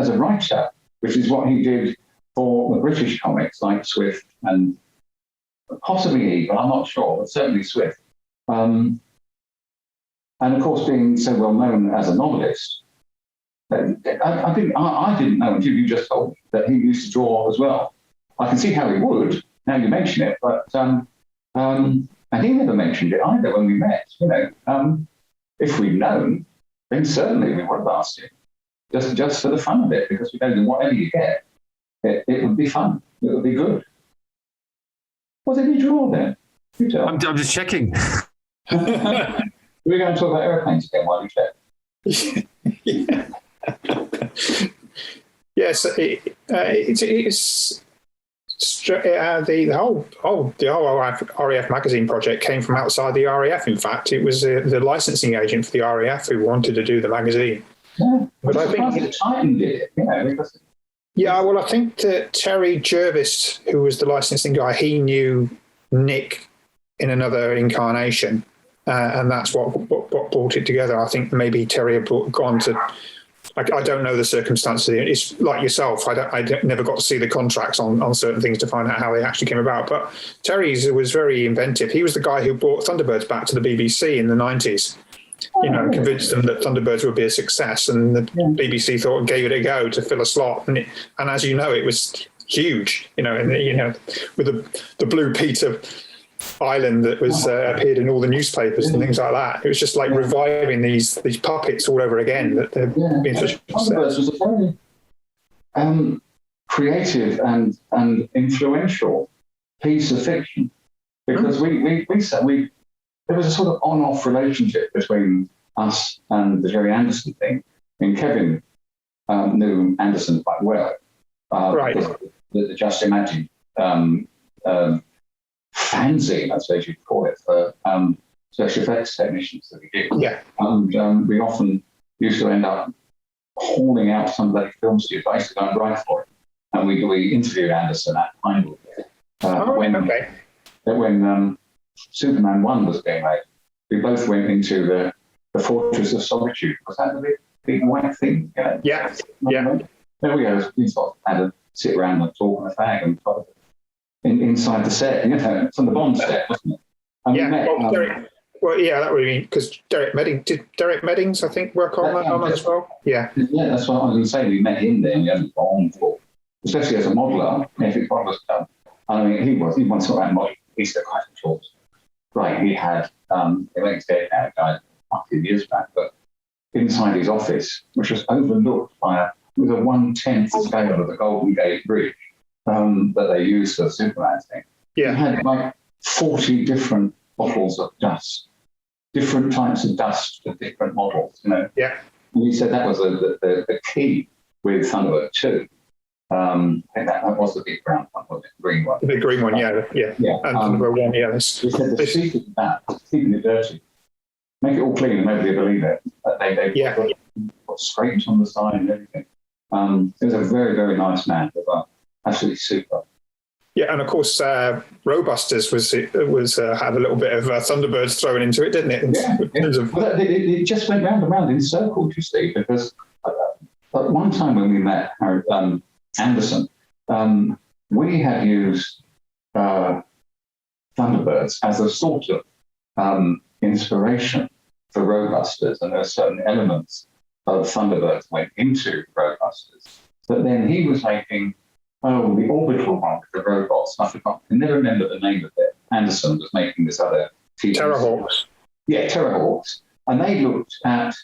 a writer, which is what he did for the British comics like Swift and possibly Eagle, I'm not sure, but certainly Swift. And of course, being so well known as a novelist, I didn't know until you just told me that he used to draw as well. I can see how he would, now you mention it, but and he never mentioned it either when we met. If we'd known, then certainly we would have asked him, just for the fun of it, because we know that whatever you get, it would be fun. It would be good. What did he draw then? You tell. I'm just checking. We're going to talk about airplanes again while you check. Yes, the whole RAF magazine project came from outside the RAF. In fact, it was the licensing agent for the RAF who wanted to do the magazine. Yeah, but I think Titan did it. Because... Yeah, well, I think that Terry Jervis, who was the licensing guy, he knew Nick in another incarnation, and that's what brought it together. I think maybe Terry had gone to. I don't know the circumstances. It's like yourself. I never got to see the contracts on certain things to find out how they actually came about. But Terry's was very inventive. He was the guy who brought Thunderbirds back to the BBC in the 90s. Convinced them that Thunderbirds would be a success, and the BBC gave it a go to fill a slot. And as you know, it was huge. With the Blue Peter Island that was appeared in all the newspapers and things like that. It was just like reviving these puppets all over again. That they've been such a Thunderbirds was a very creative and influential piece of fiction, because we there was a sort of on-off relationship between us and the Gerry Anderson thing. I mean, Kevin knew Anderson quite well. Right. The Just Imagine fanzine, I suppose you'd call it, for special effects technicians that we did. Yeah. And we often used to end up hauling out somebody film studio. I used to go and write for it. And we interviewed Anderson at Pineville when Superman 1 was being made, we both went into the Fortress of Solitude. Was that the big white thing? Yeah. There we go. We sort of had to sit around and talk on a fag and inside the set. It's on the Bond set, wasn't it? And yeah. Met, that would mean because Derek Meddings, I think, work on that as well. Yeah. Yeah, that's what I was going to say. We met him there and we had on for, especially as a modeler, Airfix Collectors Club. I mean, he won sort of modeling. He's got quite short. Right, he had, he's dead now, died a few years back, but inside his office, which was overlooked by it was a 1/10 scale of the Golden Gate Bridge that they used for the Superman thing. Yeah. He had like 40 different bottles of dust, different types of dust for different models, Yeah. And he said that was the key with Thunderbird 2. I think that was the big brown one, wasn't it? The green one. The big green one, yeah. And Thunderbird 1, yeah. He said the secret of that is keeping it dirty. Make it all clean and nobody will believe it. They put scrapes on the side and everything. He was a very, very nice man, absolutely super. Yeah, and of course, Robusters had a little bit of Thunderbirds thrown into it, didn't it? It just went round and round in circles, you see, because at one time when we met Anderson, we had used Thunderbirds as a sort of inspiration for Robusters, and there are certain elements of Thunderbirds went into Robusters. But then he was making the orbital one with the robots. I can never remember the name of it. Anderson was making this other Terrorhawks. Yeah, Terrorhawks. And they looked at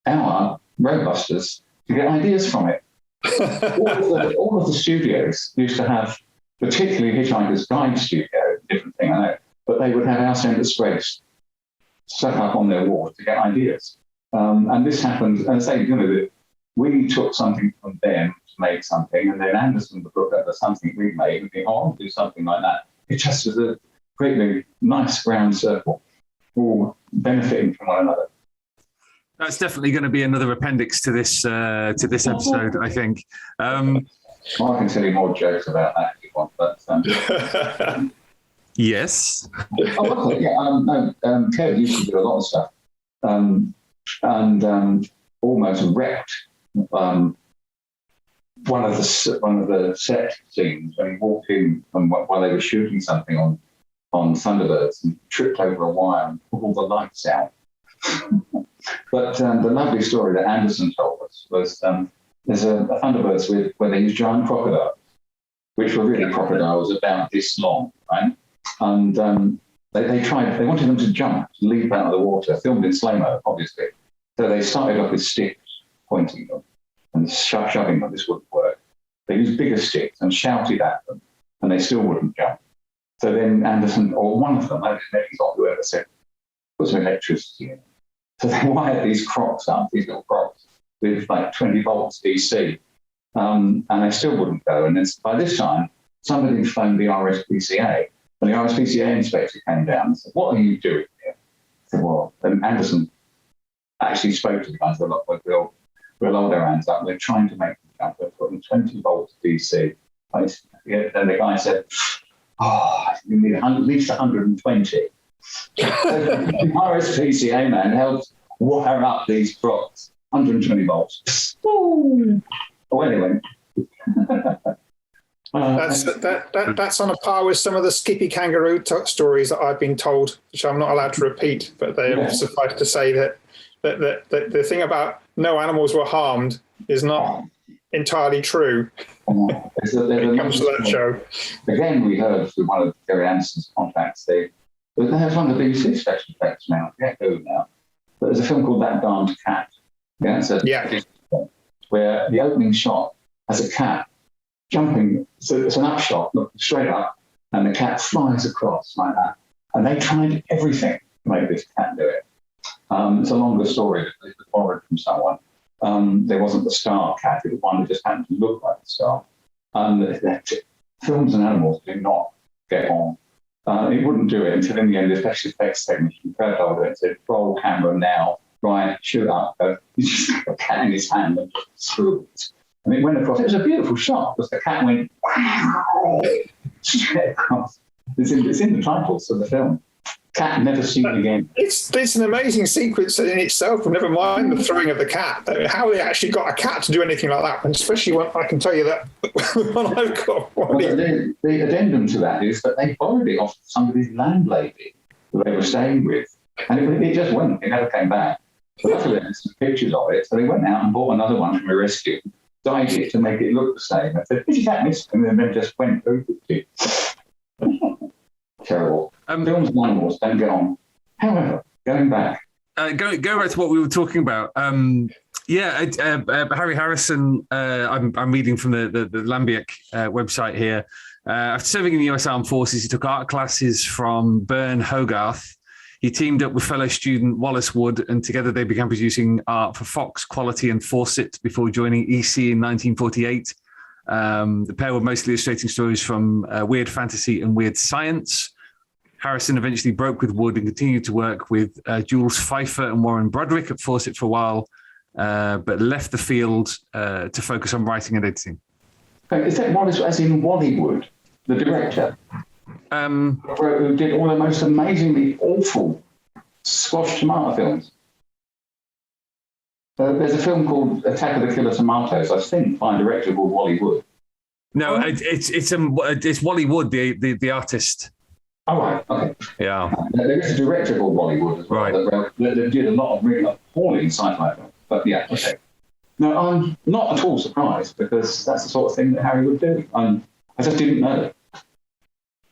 our Robusters to get ideas from it. all of the studios used to have, particularly Hitchhiker's Guide Studio, different thing, I know, but they would have our centre spreads stuck up on their walls to get ideas. And this happened, and I say, we took something from them to make something, and then Anderson would look at something we made and think, I'll do something like that. It just was a great, nice round circle, all benefiting from one another. That's definitely going to be another appendix to this episode, I think. I can tell you more jokes about that if you want, but yes. Kev used to do a lot of stuff, and almost wrecked one of the set scenes when he walked in while they were shooting something on Thunderbirds and tripped over a wire and put all the lights out. But the lovely story that Anderson told us was there's a Thunderbirds where they use giant crocodiles, which were really crocodiles about this long, right? And they wanted them to jump, to leap out of the water, filmed in slow-mo, obviously. So they started off with sticks, pointing them and shoving them. This wouldn't work. They used bigger sticks and shouted at them, and they still wouldn't jump. So then Anderson, or one of them, maybe it's not whoever said, put some electricity in. So they wired these crocs up, these little crocs, with like 20 volts DC, and they still wouldn't go. And then by this time, somebody phoned the RSPCA, and the RSPCA inspector came down and said, "What are you doing here?" I said, "Well," and Anderson actually spoke to the guys. They're like, "We'll hold our hands up. We're trying to make them jump. We're putting 20 volts DC." And the guy said, "You need at least 120. The RSPCA man helped wire up these crocs, 120 volts. Oh, anyway. That's on a par with some of the Skippy Kangaroo stories that I've been told, which I'm not allowed to repeat, but they suffice to say that the thing about no animals were harmed is not entirely true. When it comes to that show. Again, we heard through one of Gerry Anderson's contacts, they have one of the BBC special effects now, I forget who now, but there's a film called That Darned Cat. Where the opening shot has a cat jumping, so it's an upshot, straight up, and the cat flies across like that. And they tried everything to make this cat do it. It's a longer story that was borrowed from someone. There wasn't the star cat, it was one that just happened to look like the star. Films and animals do not get on. It wouldn't do it until in the end the special effects technician grabbed hold of it and said, "Roll camera now, right, shoot up." He just got a cat in his hand and just threw it. And it went across. It was a beautiful shot because the cat went straight across. It's in the titles of the film. Cat never seen again. It's an amazing sequence in itself, never mind the throwing of the cat. How they actually got a cat to do anything like that, and especially when I can tell you that when I've got one. Well, the addendum to that is that they borrowed it off somebody's landlady who they were staying with, and it just went. It never came back. So luckily, there's some pictures of it. So they went out and bought another one from a rescue, dyed it to make it look the same. I said, "Did you cat miss?" And then they just went very quickly. Terrible. Films and animals don't get on. However, going back. Going back to what we were talking about. Harry Harrison, I'm reading from the Lambiek website here. After serving in the US Armed Forces, he took art classes from Byrne Hogarth. He teamed up with fellow student Wallace Wood, and together they began producing art for Fox, Quality and Fawcett before joining EC in 1948. The pair were mostly illustrating stories from weird fantasy and weird science. Harrison eventually broke with Wood and continued to work with Jules Pfeiffer and Warren Broderick at Fawcett for a while, but left the field to focus on writing and editing. Is that Wallace, as in Wally Wood, the director? Who did all the most amazingly awful squash tomato films. There's a film called Attack of the Killer Tomatoes, I think, by a director called Wally Wood. No, it's Wally Wood, the artist. Oh, right, okay. Yeah. There is a director called Wally Wood as well, right, that did a lot of really appalling sci-fi films. But yeah, okay. No, I'm not at all surprised, because that's the sort of thing that Harry would do. I just didn't know.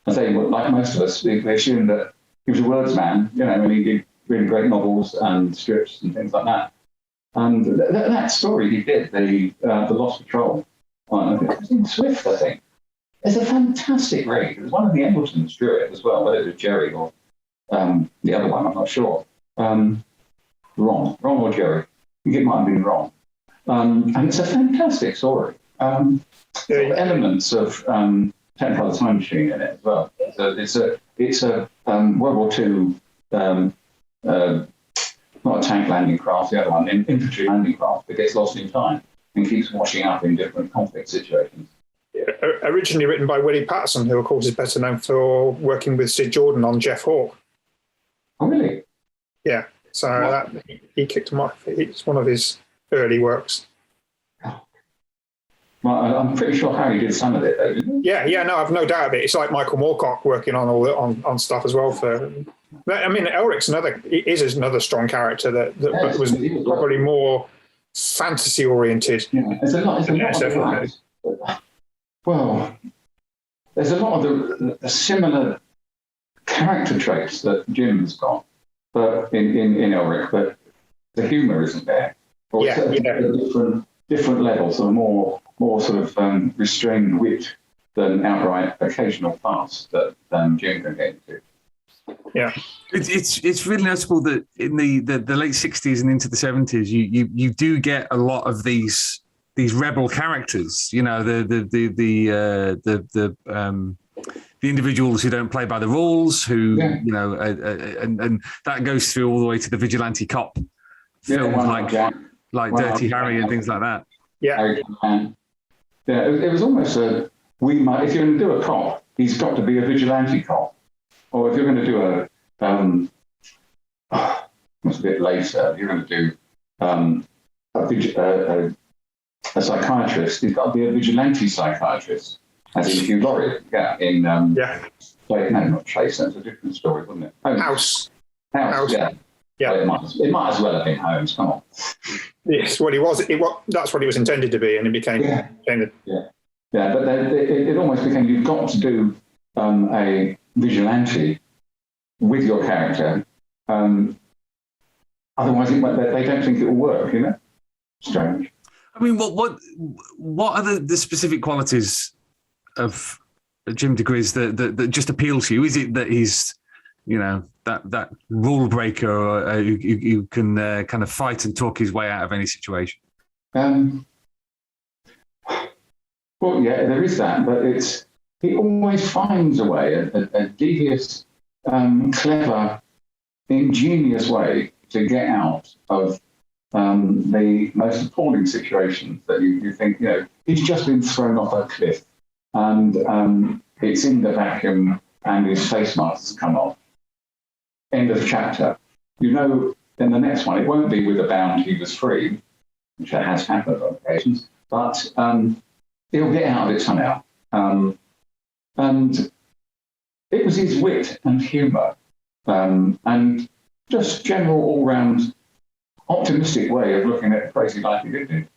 I say, like most of us, we assumed that he was a words man, and he did really great novels and scripts and things like that. And that story he did, the Lost Patrol, it was in Swift, I think. It's a fantastic read. It was one of the Embletons drew it as well, whether it was Gerry or the other one, I'm not sure. Ron or Gerry. I think it might have been Ron. And it's a fantastic story. Elements of Technicolor Time Machine in it as well. So it's a World War II, not a tank landing craft, the other one, an infantry landing craft that gets lost in time and keeps washing up in different conflict situations. Originally written by Willie Patterson, who of course is better known for working with Sid Jordan on Jeff Hawke. Oh, really? Yeah, so he kicked him off. It's one of his early works. Well, I'm pretty sure Harry did some of it, though, didn't he? Yeah, no, I've no doubt of it. It's like Michael Moorcock working on on stuff as well. Elric's is another strong character that was probably more fantasy oriented. Yeah, there's a lot of well, there's a lot of the similar character traits that Jim's got, but in Elric, but the humour isn't there. Or different levels of more sort of restrained wit than outright occasional farce that Jim can get into. Yeah, it's really noticeable that in the late 60s and into the 70s, you do get a lot of these rebel characters. The individuals who don't play by the rules, who and that goes through all the way to the vigilante cop films like Dirty Harry and things like that. Yeah, it was almost if you're going to do a cop, he's got to be a vigilante cop. Or if you're going to do it's a bit later, if you're going to do a psychiatrist, he's got to be a vigilante psychiatrist, as in Hugh Laurie. Not Chase, that's a different story, wasn't it? House. Yeah. It might as well have been Holmes, come on. Yes, well, that's what he was intended to be, and it became... Yeah, but it almost became, you've got to do a vigilante with your character, otherwise they don't think it will work, Strange. I mean, what are the specific qualities of Jim diGriz that just appeal to you? Is it that he's, that rule breaker or who can kind of fight and talk his way out of any situation? Well, yeah, there is that, but he always finds a way, a devious, clever, ingenious way to get out of the most appalling situations that you think, he's just been thrown off a cliff and it's in the vacuum and his face mask has come off. End of chapter. You know, in the next one, it won't be with a bound he was free, which has happened on occasions, but he'll get out of it somehow. And it was his wit and humour and just general all-round optimistic way of looking at crazy life he lived in.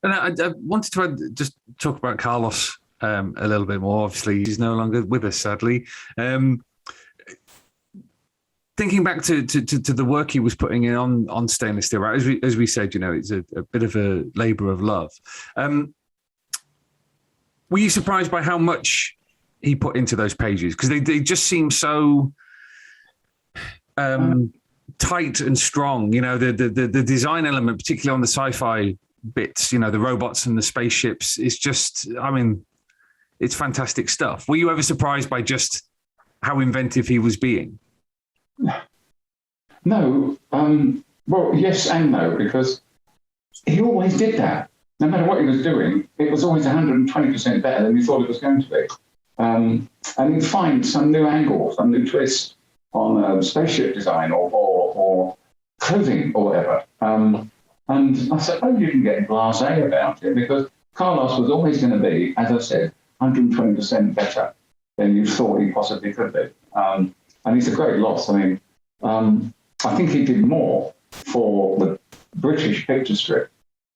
And I wanted to just talk about Carlos a little bit more. Obviously, he's no longer with us, sadly. Thinking back to the work he was putting in on stainless steel, right? As we said, it's a bit of a labour of love. Were you surprised by how much he put into those pages? Because they just seem so tight and strong. The design element, particularly on the sci-fi bits, the robots and the spaceships, is just, it's fantastic stuff. Were you ever surprised by just how inventive he was being? No. Well, yes and no, because he always did that. No matter what he was doing, it was always 120% better than you thought it was going to be. And he'd find some new angle, some new twist on spaceship design or clothing or whatever. And I suppose you can get blasé about it, because Carlos was always going to be, as I said, 120% better than you thought he possibly could be. And it's a great loss. I think he did more for the British picture strip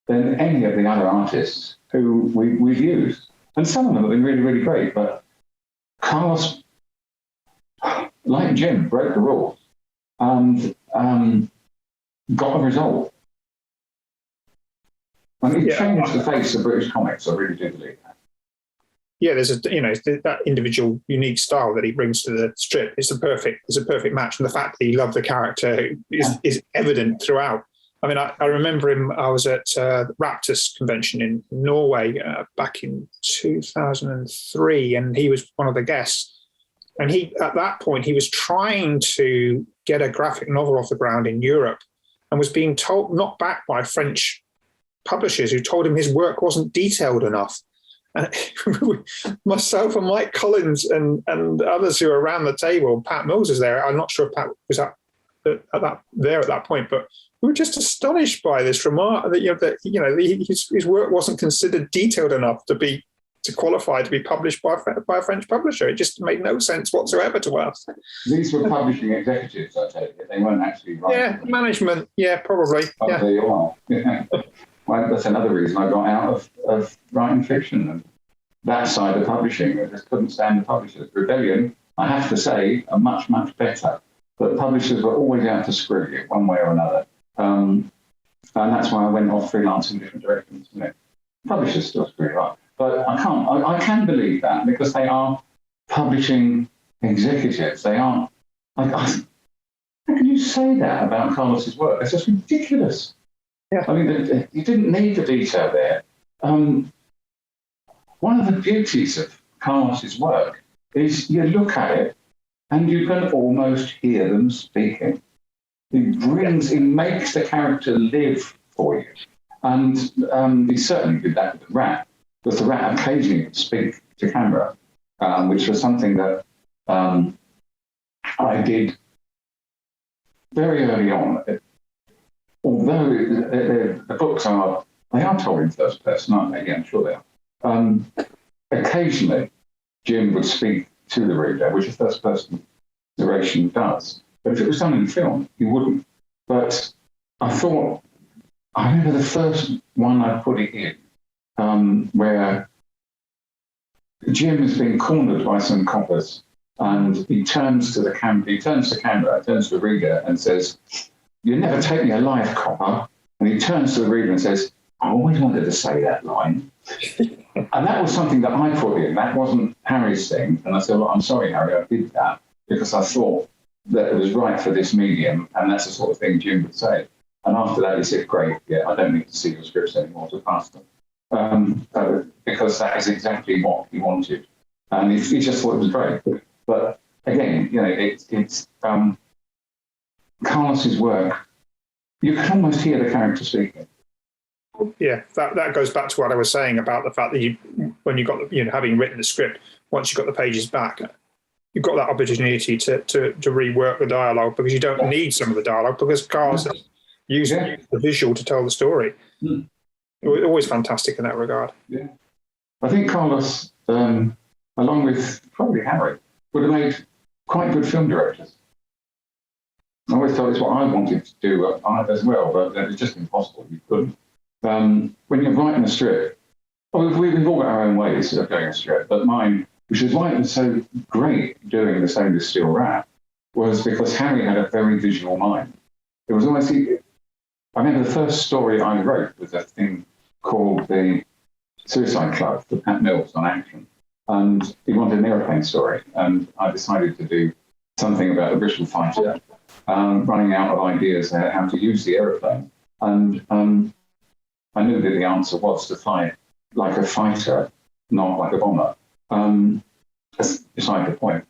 than any of the other artists who we've used. And some of them have been really, really great, but Carlos, like Jim, broke the rules and got a result. And he changed the face of British comics, I really do believe that. Yeah, there's that individual unique style that he brings to the strip. It's a perfect match, and the fact that he loved the character is evident throughout. I remember him. I was at the Raptors convention in Norway back in 2003, and he was one of the guests. And at that point, he was trying to get a graphic novel off the ground in Europe, and was being knocked back by French publishers who told him his work wasn't detailed enough. And myself and Mike Collins and others who were around the table, Pat Mills was there. I'm not sure if Pat was at that point, but we were just astonished by this remark that his work wasn't considered detailed enough to qualify to be published by a French publisher. It just made no sense whatsoever to us. These were publishing executives, I take it. They weren't actually writing. Yeah, management. Yeah, probably. Oh, yeah. There you are. Yeah. Well, that's another reason I got out of writing fiction. And that side of publishing, I just couldn't stand the publishers. Rebellion, I have to say, are much, much better. But publishers were always out to screw you one way or another. And that's why I went off freelance in different directions. Publishers still screw you up. But I can believe that, because they are publishing executives. They aren't. How can you say that about Carlos's work? It's just ridiculous. Yeah. You didn't need the detail there. One of the beauties of Carlos's work is you look at it and you can almost hear them speaking. He makes the character live for you. And he certainly did that with the Rat, because the Rat occasionally would speak to camera, which was something that I did very early on. Although the books they are told in first person, aren't they? Yeah, I'm sure they are. Occasionally, Jim would speak to the reader, which a first person narration does. But if it was done in film, he wouldn't. But I remember the first one I put it in, where Jim has been cornered by some coppers, and he turns to the camera, turns to the reader and says, "You never take me alive, copper." And he turns to the reader and says, "I always wanted to say that line." And that was something that I put in. That wasn't Harry's thing. And I said, "Well, I'm sorry, Harry, I did that because I thought that it was right for this medium, and that's the sort of thing Jim would say." And after that, he said, "Great, yeah, I don't need to see your scripts anymore to pass them." Because that is exactly what he wanted. And he just thought it was great. But again, it's Carlos's work. You can almost hear the character speaking. Yeah, that goes back to what I was saying about the fact that when you got having written the script, once you got the pages back, you've got that opportunity to rework the dialogue, because you don't need some of the dialogue because Carlos is using the visual to tell the story. Always fantastic in that regard. Yeah, I think Carlos, along with probably Harry, would have made quite good film directors. I always thought it's what I wanted to do as well, but it's just impossible. You couldn't. When you're writing a script, we've all got our own ways of doing a script, but mine, which is why it was so great doing the Stainless Steel Rat, was because Harry had a very visual mind. It was almost, I remember the first story I wrote was a thing called the Suicide Club for Pat Mills on Action. And he wanted an airplane story. And I decided to do something about a Bristol fighter running out of ideas how to use the aeroplane. And I knew that the answer was to fly like a fighter, not like a bomber. That's beside the point.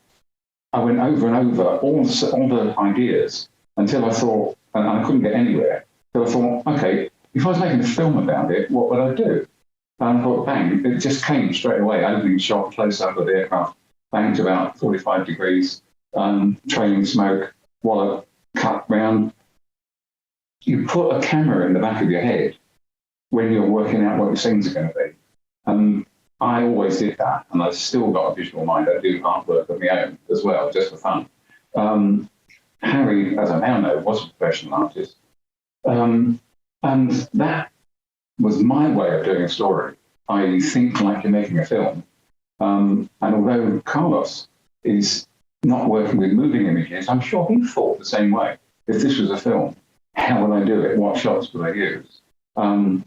I went over and over all the ideas until I thought, and I couldn't get anywhere, so I thought, okay, if I was making a film about it, what would I do? And I thought, bang, it just came straight away. Opening shot, close up of the aircraft, bang to about 45 degrees, trailing smoke, wallop, cut round. You put a camera in the back of your head when you're working out what your scenes are going to be. And I always did that, and I've still got a visual mind. I do artwork of my own as well, just for fun. Harry, as I now know, was a professional artist. And that was my way of doing a story. I think like you're making a film. And although Carlos is not working with moving images, I'm sure he thought the same way. If this was a film, how would I do it? What shots would I use? And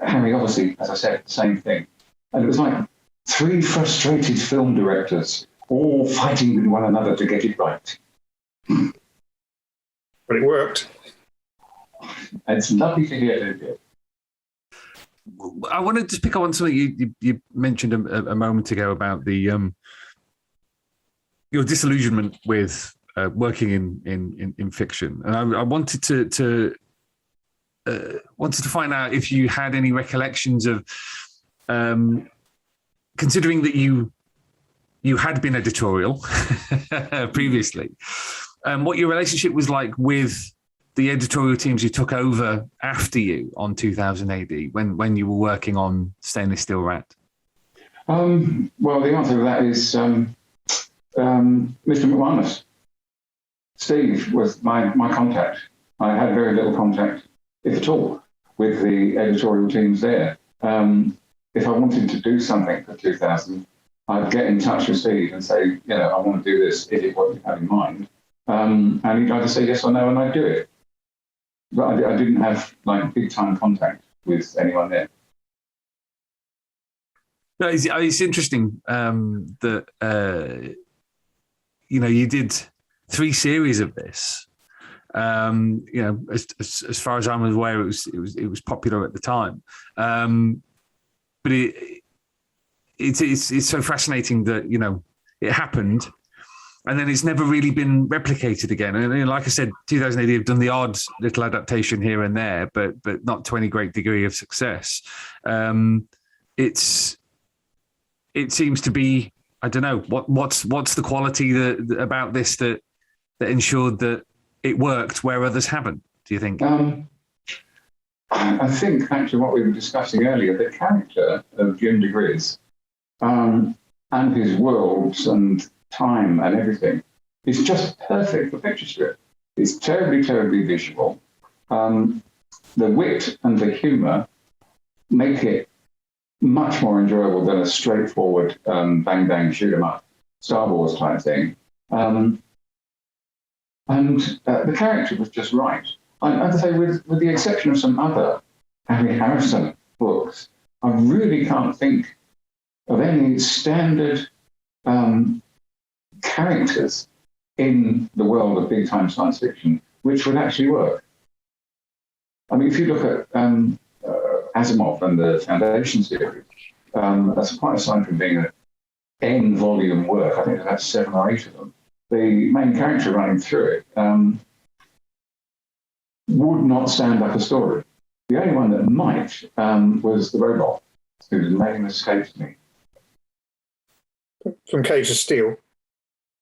Harry, obviously, as I said, the same thing. And it was like three frustrated film directors all fighting with one another to get it right. But it worked. It's lovely to hear it did. I want to just pick up on something you mentioned a moment ago about the your disillusionment with working in fiction, and I wanted to find out if you had any recollections of considering that you had been editorial previously, what your relationship was like with the editorial teams you took over after you on 2000 AD when you were working on Stainless Steel Rat? Well, the answer to that is Mr. McManus. Steve was my contact. I had very little contact, if at all, with the editorial teams there. If I wanted to do something for 2000, I'd get in touch with Steve and say, I want to do this. Is it what you have in mind? And he'd either say yes or no, and I'd do it. But I didn't have big time contact with anyone there. No, it's interesting that you did 3 series of this. As far as I'm aware, it was popular at the time. But it's so fascinating that it happened. And then it's never really been replicated again. And like I said, 2000 AD have done the odd little adaptation here and there, but not to any great degree of success. It seems to be, I don't know, what's the quality about this that ensured that it worked where others haven't, do you think? I think actually what we were discussing earlier, the character of Jim diGriz and his worlds and time and everything is just perfect for picture strip. It's terribly, terribly visual. The wit and the humour make it much more enjoyable than a straightforward bang bang shoot 'em up Star Wars type thing. And the character was just right. I'd say with the exception of some other Harry Harrison books, I really can't think of any standard characters in the world of big time science fiction which would actually work. I mean, if you look at Asimov and the Foundation series, that's quite aside from being an N volume work, I think there's about 7 or 8 of them. The main character running through it would not stand up a story. The only one that might was the robot. whose name escapes me. From Caves of Steel.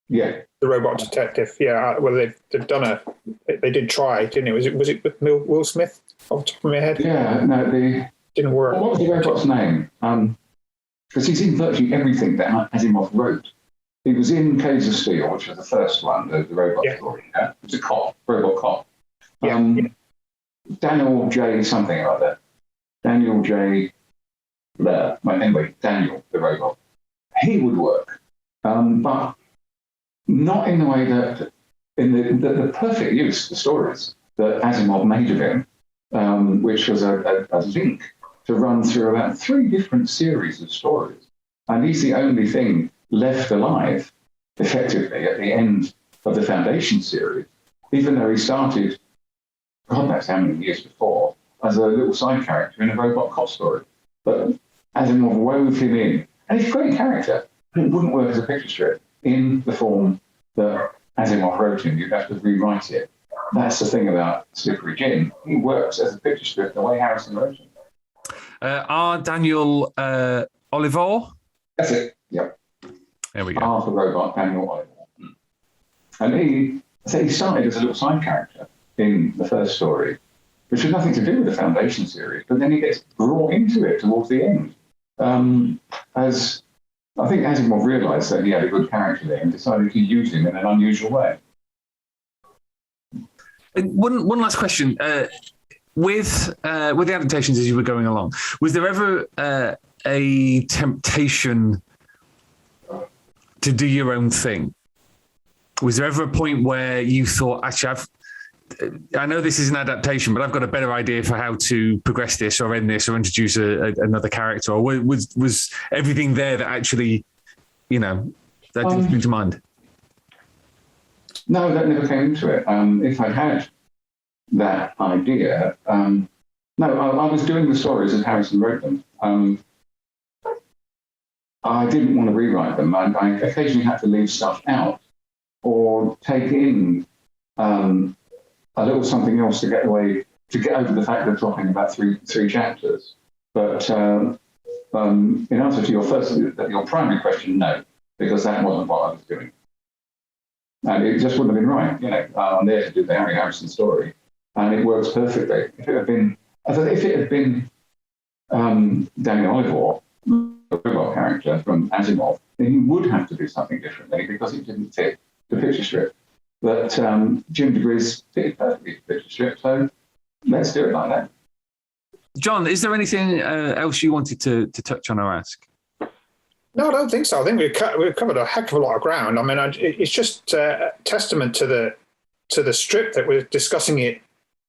Yeah. The robot detective. Yeah. Well, they've done they did try, didn't it? Was it with Will Smith off the top of my head? Yeah. No, didn't work. What was the robot's name? Because he's in virtually everything that Asimov wrote. He was in Caves of Steel, which was the first one, the robot story. Yeah? It was a cop, robot cop. Daniel J. something or other. Daniel J. Well, anyway, Daniel, the robot. He would work, but not in the way that, in the perfect use of the stories that Asimov made of him, which was a link to run through about 3 different series of stories. And he's the only thing left alive, effectively, at the end of the Foundation series, even though he started, God knows how many years before, as a little side character in a robot cop story. But Asimov wove him in. And he's a great character, but it wouldn't work as a picture strip in the form that Asimov wrote him. You'd have to rewrite it. That's the thing about Slippery Gin. He works as a picture strip the way Harrison wrote him. Daniel Oliver? That's it, yep. There we go. R for robot, Daniel Oliver. And he started as a little side character in the first story, which had nothing to do with the Foundation series, but then he gets brought into it towards the end. As I think Asimov realised that he had a good character there and decided to use him in an unusual way. One last question. With the adaptations as you were going along, was there ever a temptation to do your own thing? Was there ever a point where you thought, actually, I know this is an adaptation, but I've got a better idea for how to progress this or end this or introduce another character? Or was everything there that actually, that didn't come to mind? No, that never came into it. If I had that idea, no, I was doing the stories as Harrison wrote them. I didn't want to rewrite them. I occasionally had to leave stuff out or take in a little something else to get over the fact of dropping about three chapters. But in answer to your primary question, no, because that wasn't what I was doing. And it just wouldn't have been right. I'm there to do the Harry Harrison story, and it works perfectly. If it had been Daniel Oliver, the robot character from Asimov, then he would have to do something differently because it didn't fit the picture strip. But Jim diGriz fitted perfectly the picture strip, so let's do it like that. John, is there anything else you wanted to touch on or ask? No, I don't think so. I think we've covered a heck of a lot of ground. I mean, it's just a testament to the strip that we're discussing it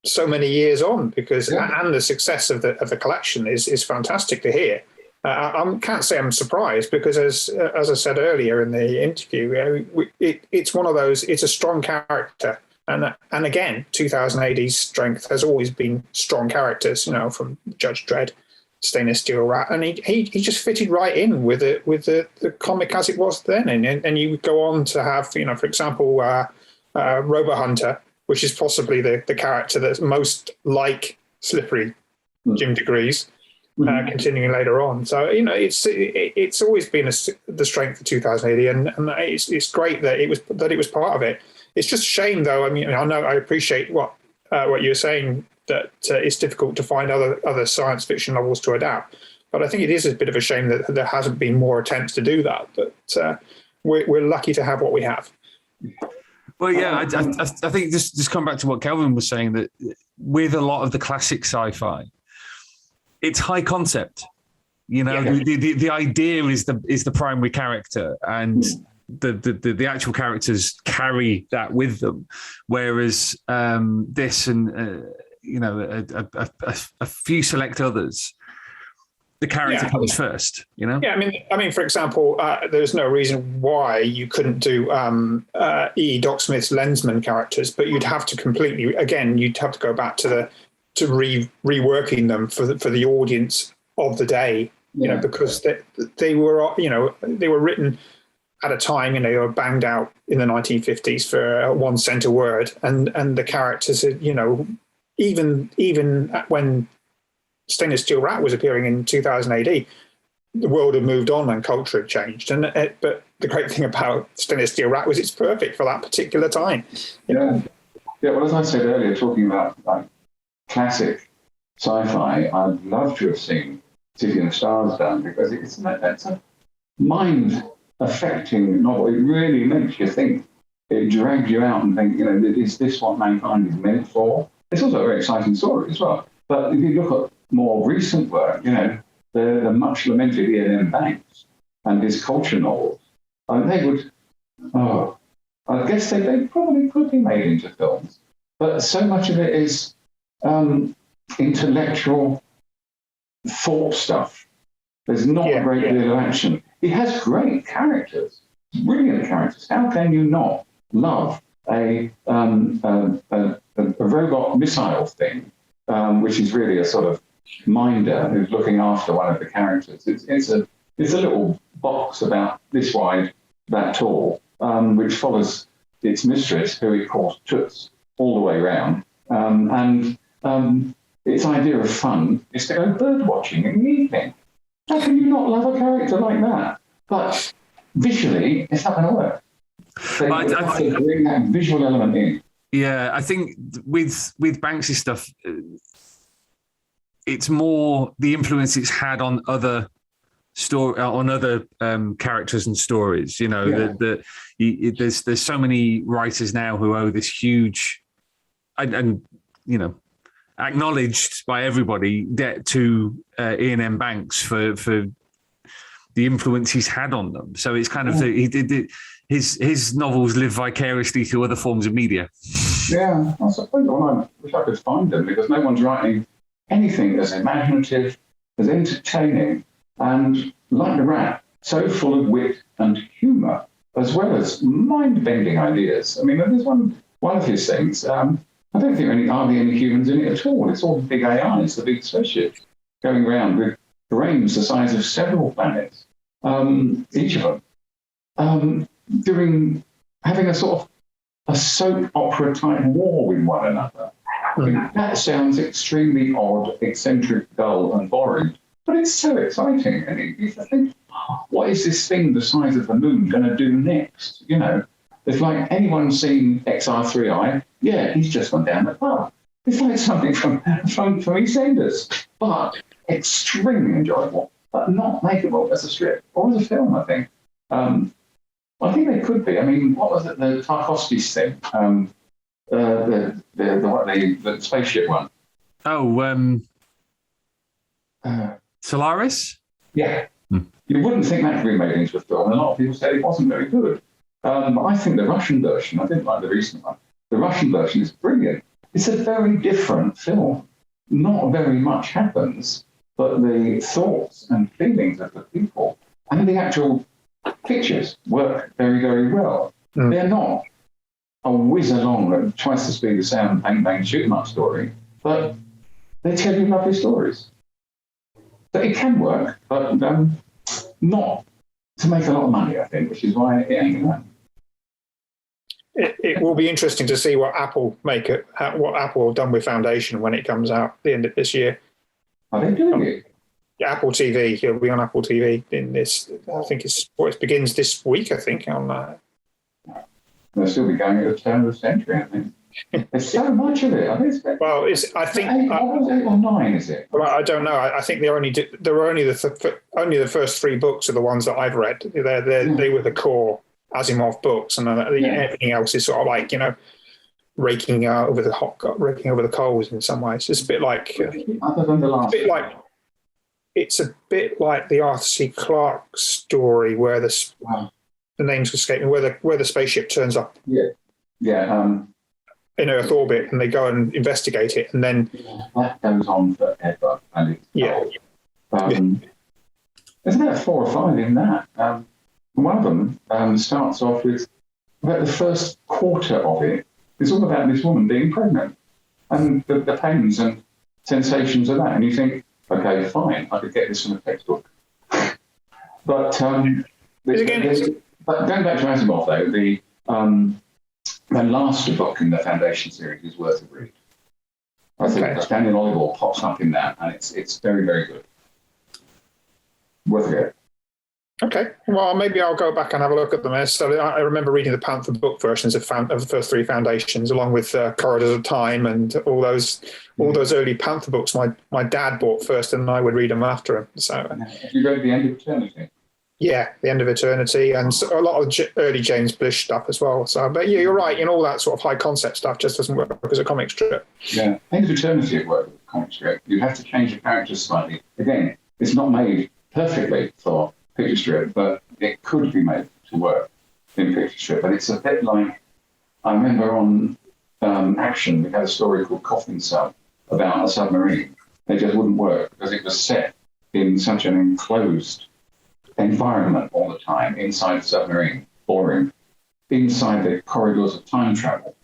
so many years on, because and the success of the collection is fantastic to hear. I can't say I'm surprised because, as I said earlier in the interview, it's one of those. It's a strong character, and again, 2000 AD's strength has always been strong characters. From Judge Dredd, Stainless Steel Rat, and he just fitted right in with the comic as it was then, and you would go on to have for example, Robo Hunter, which is possibly the character that's most like Slippery Jim diGriz. Continuing later on, so it's always been the strength of 2080, and it's great that it was part of it. It's just a shame, though. I mean, I appreciate what you're saying, that it's difficult to find other science fiction novels to adapt, but I think it is a bit of a shame that there hasn't been more attempts to do that. But we're lucky to have what we have. Well, yeah, I think just come back to what Kelvin was saying, that with a lot of the classic sci-fi, it's high concept, The idea is the primary character, and the actual characters carry that with them. Whereas this and a few select others, the character comes first. Yeah, I mean, for example, there's no reason why you couldn't do Doc Smith's Lensman characters, but you'd have to go back to reworking them for the audience of the day, because they were written at a time, they were banged out in the 1950s for 1 cent a word, and the characters, even when stainless steel rat was appearing in 2000 AD, the world had moved on and culture had changed. But the great thing about stainless steel rat was it's perfect for that particular time. You know? Yeah. Well, as I said earlier, talking about like classic sci-fi, I'd love to have seen City of Stars done, because that's a mind-affecting novel. It really makes you think. It drags you out and think, is this what mankind is meant for? It's also a very exciting story as well. But if you look at more recent work, the much lamented Ian M. Banks and his culture novels, they would, I guess they probably could be made into films. But so much of it is intellectual thought stuff. There's not a great deal of action. He has great characters, brilliant characters. How can you not love a robot missile thing, which is really a sort of minder who's looking after one of the characters? It's a little box about this wide, that tall, which follows its mistress, who it calls Toots, all the way around. And its idea of fun is to go bird watching in the evening. How can you not love a character like that? But visually, it's not going to work. They bring that visual element in. Yeah, I think with Banks's stuff, it's more the influence it's had on other characters and stories. There's so many writers now who owe this huge and acknowledged by everybody debt to Ian M. Banks for the influence he's had on them. So it's kind of his novels live vicariously through other forms of media. Yeah, I suppose I wish I could find them, because no one's writing anything as imaginative, as entertaining, and like the rat, so full of wit and humour, as well as mind-bending ideas. I mean, there's one of his things. I don't think there are hardly any humans in it at all. It's all the big AIs, the big spaceships going around with brains the size of several planets, each of them, having a sort of a soap opera type war with one another. I mean, that sounds extremely odd, eccentric, dull, and boring, but it's so exciting. And you think, what is this thing the size of the moon going to do next? It's like, anyone seen XR3i? Yeah, he's just gone down the pub. It's like something from EastEnders, but extremely enjoyable, but not makeable as a strip or as a film, I think. I think they could be. I mean, what was it, the Tarkovsky's thing? The spaceship one. Oh, Solaris? Yeah. You wouldn't think that could be made into a film, and a lot of people said it wasn't very good. But I think the Russian version, I didn't like the recent one, the Russian version is brilliant. It's a very different film. Not very much happens, but the thoughts and feelings of the people and the actual pictures work very, very well. They're not a whiz along at twice the speed of sound, bang, bang, shoot 'em up story, but they tell you lovely stories. So it can work, but not to make a lot of money, I think, which is why it ain't going to happen. It will be interesting to see what Apple have done with Foundation when it comes out at the end of this year. Are they doing it? Apple TV, it'll be on Apple TV in this. I think it begins this week. I think on. They'll still be going at the turn of the century, I think. There's so much of it. Well, I think 8 or 9, is it? Well, I don't know. I think only the first 3 books are the ones that I've read. They were the core Asimov books, and everything else is sort of like raking over the coals in some ways. It's a bit like other than the last. It's a bit like the Arthur C. Clarke story where the names escape me, where the spaceship turns up. Yeah. In Earth orbit, and they go and investigate it, and then that goes on forever. And there's about 4 or 5 in that. One of them starts off with about the first quarter of it. It's all about this woman being pregnant and the pains and sensations of that. And you think, okay, fine, I could get this from a textbook. But going back to Asimov, though, the last book in the Foundation series is worth a read. I think the Standing Olive Oil pops up in that, and it's very, very good. Worth it. Okay, well, maybe I'll go back and have a look at them. So I remember reading the Panther book versions of the first three Foundations, along with Corridors of Time and all those early Panther books. My dad bought first, and I would read them after him. So, have you read The End of Eternity? Yeah, The End of Eternity, and a lot of early James Blish stuff as well. So, but yeah, you're right. All that sort of high concept stuff just doesn't work as a comic strip. Yeah, End of Eternity would work with a comic strip. You'd have to change the characters slightly. Again, it's not made perfectly for picture strip, but it could be made to work in picture strip. And it's a bit like, I remember on Action, we had a story called Coffin Cell about a submarine. It just wouldn't work because it was set in such an enclosed environment all the time, inside the submarine, boring. Inside the corridors of time travel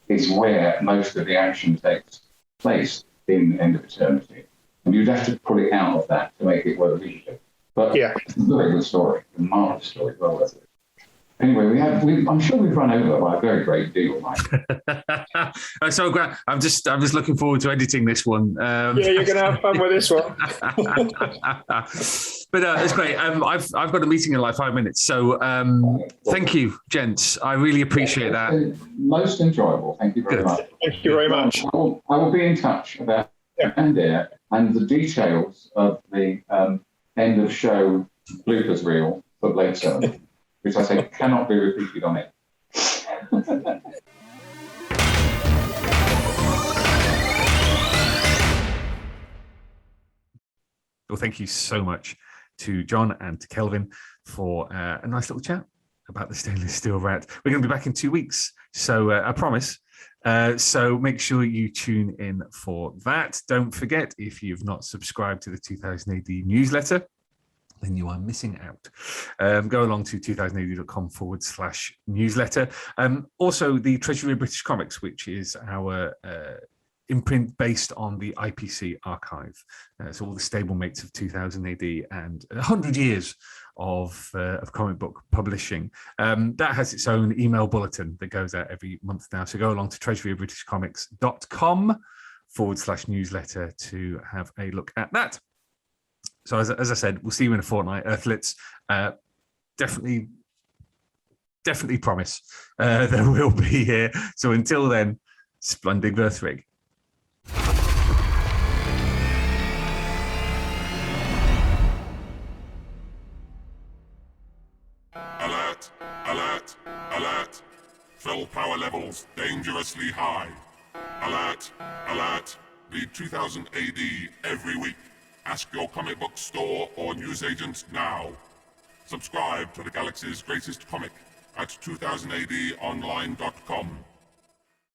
is where most of the action takes place in End of Eternity. And you'd have to pull it out of that to make it work visually. But yeah, it's a very good story, a marvelous story, well worth it. Anyway, I'm sure we've run over by a very great deal, Mike. So great. I'm just looking forward to editing this one. Yeah, you're going to have fun with this one. But it's great. I've got a meeting in like 5 minutes. So thank you, gents. I really appreciate that. Most enjoyable. Thank you very much. Thank you very much. I will be in touch about and the details of the end of show bloopers reel for Blade 7, which I say cannot be repeated on it. Well, thank you so much to John and to Kelvin for a nice little chat about the stainless steel rat. We're going to be back in 2 weeks, so I promise. So make sure you tune in for that. Don't forget, if you've not subscribed to the 2000 AD newsletter, then you are missing out. Go along to 2000ad.com/newsletter. Also, the Treasury of British Comics, which is our imprint based on the IPC archive. So all the stablemates of 2000 AD and 100 years of comic book publishing. That has its own email bulletin that goes out every month now. So go along to treasuryofbritishcomics.com/newsletter to have a look at that. So as I said, we'll see you in a fortnight. Earthlets, definitely promise there will be here. So until then, Splendid Verthrig. Alert, alert, alert. Fill power levels dangerously high. Alert, alert. Read 2000 AD every week. Ask your comic book store or newsagent now. Subscribe to the galaxy's greatest comic at 2000adonline.com.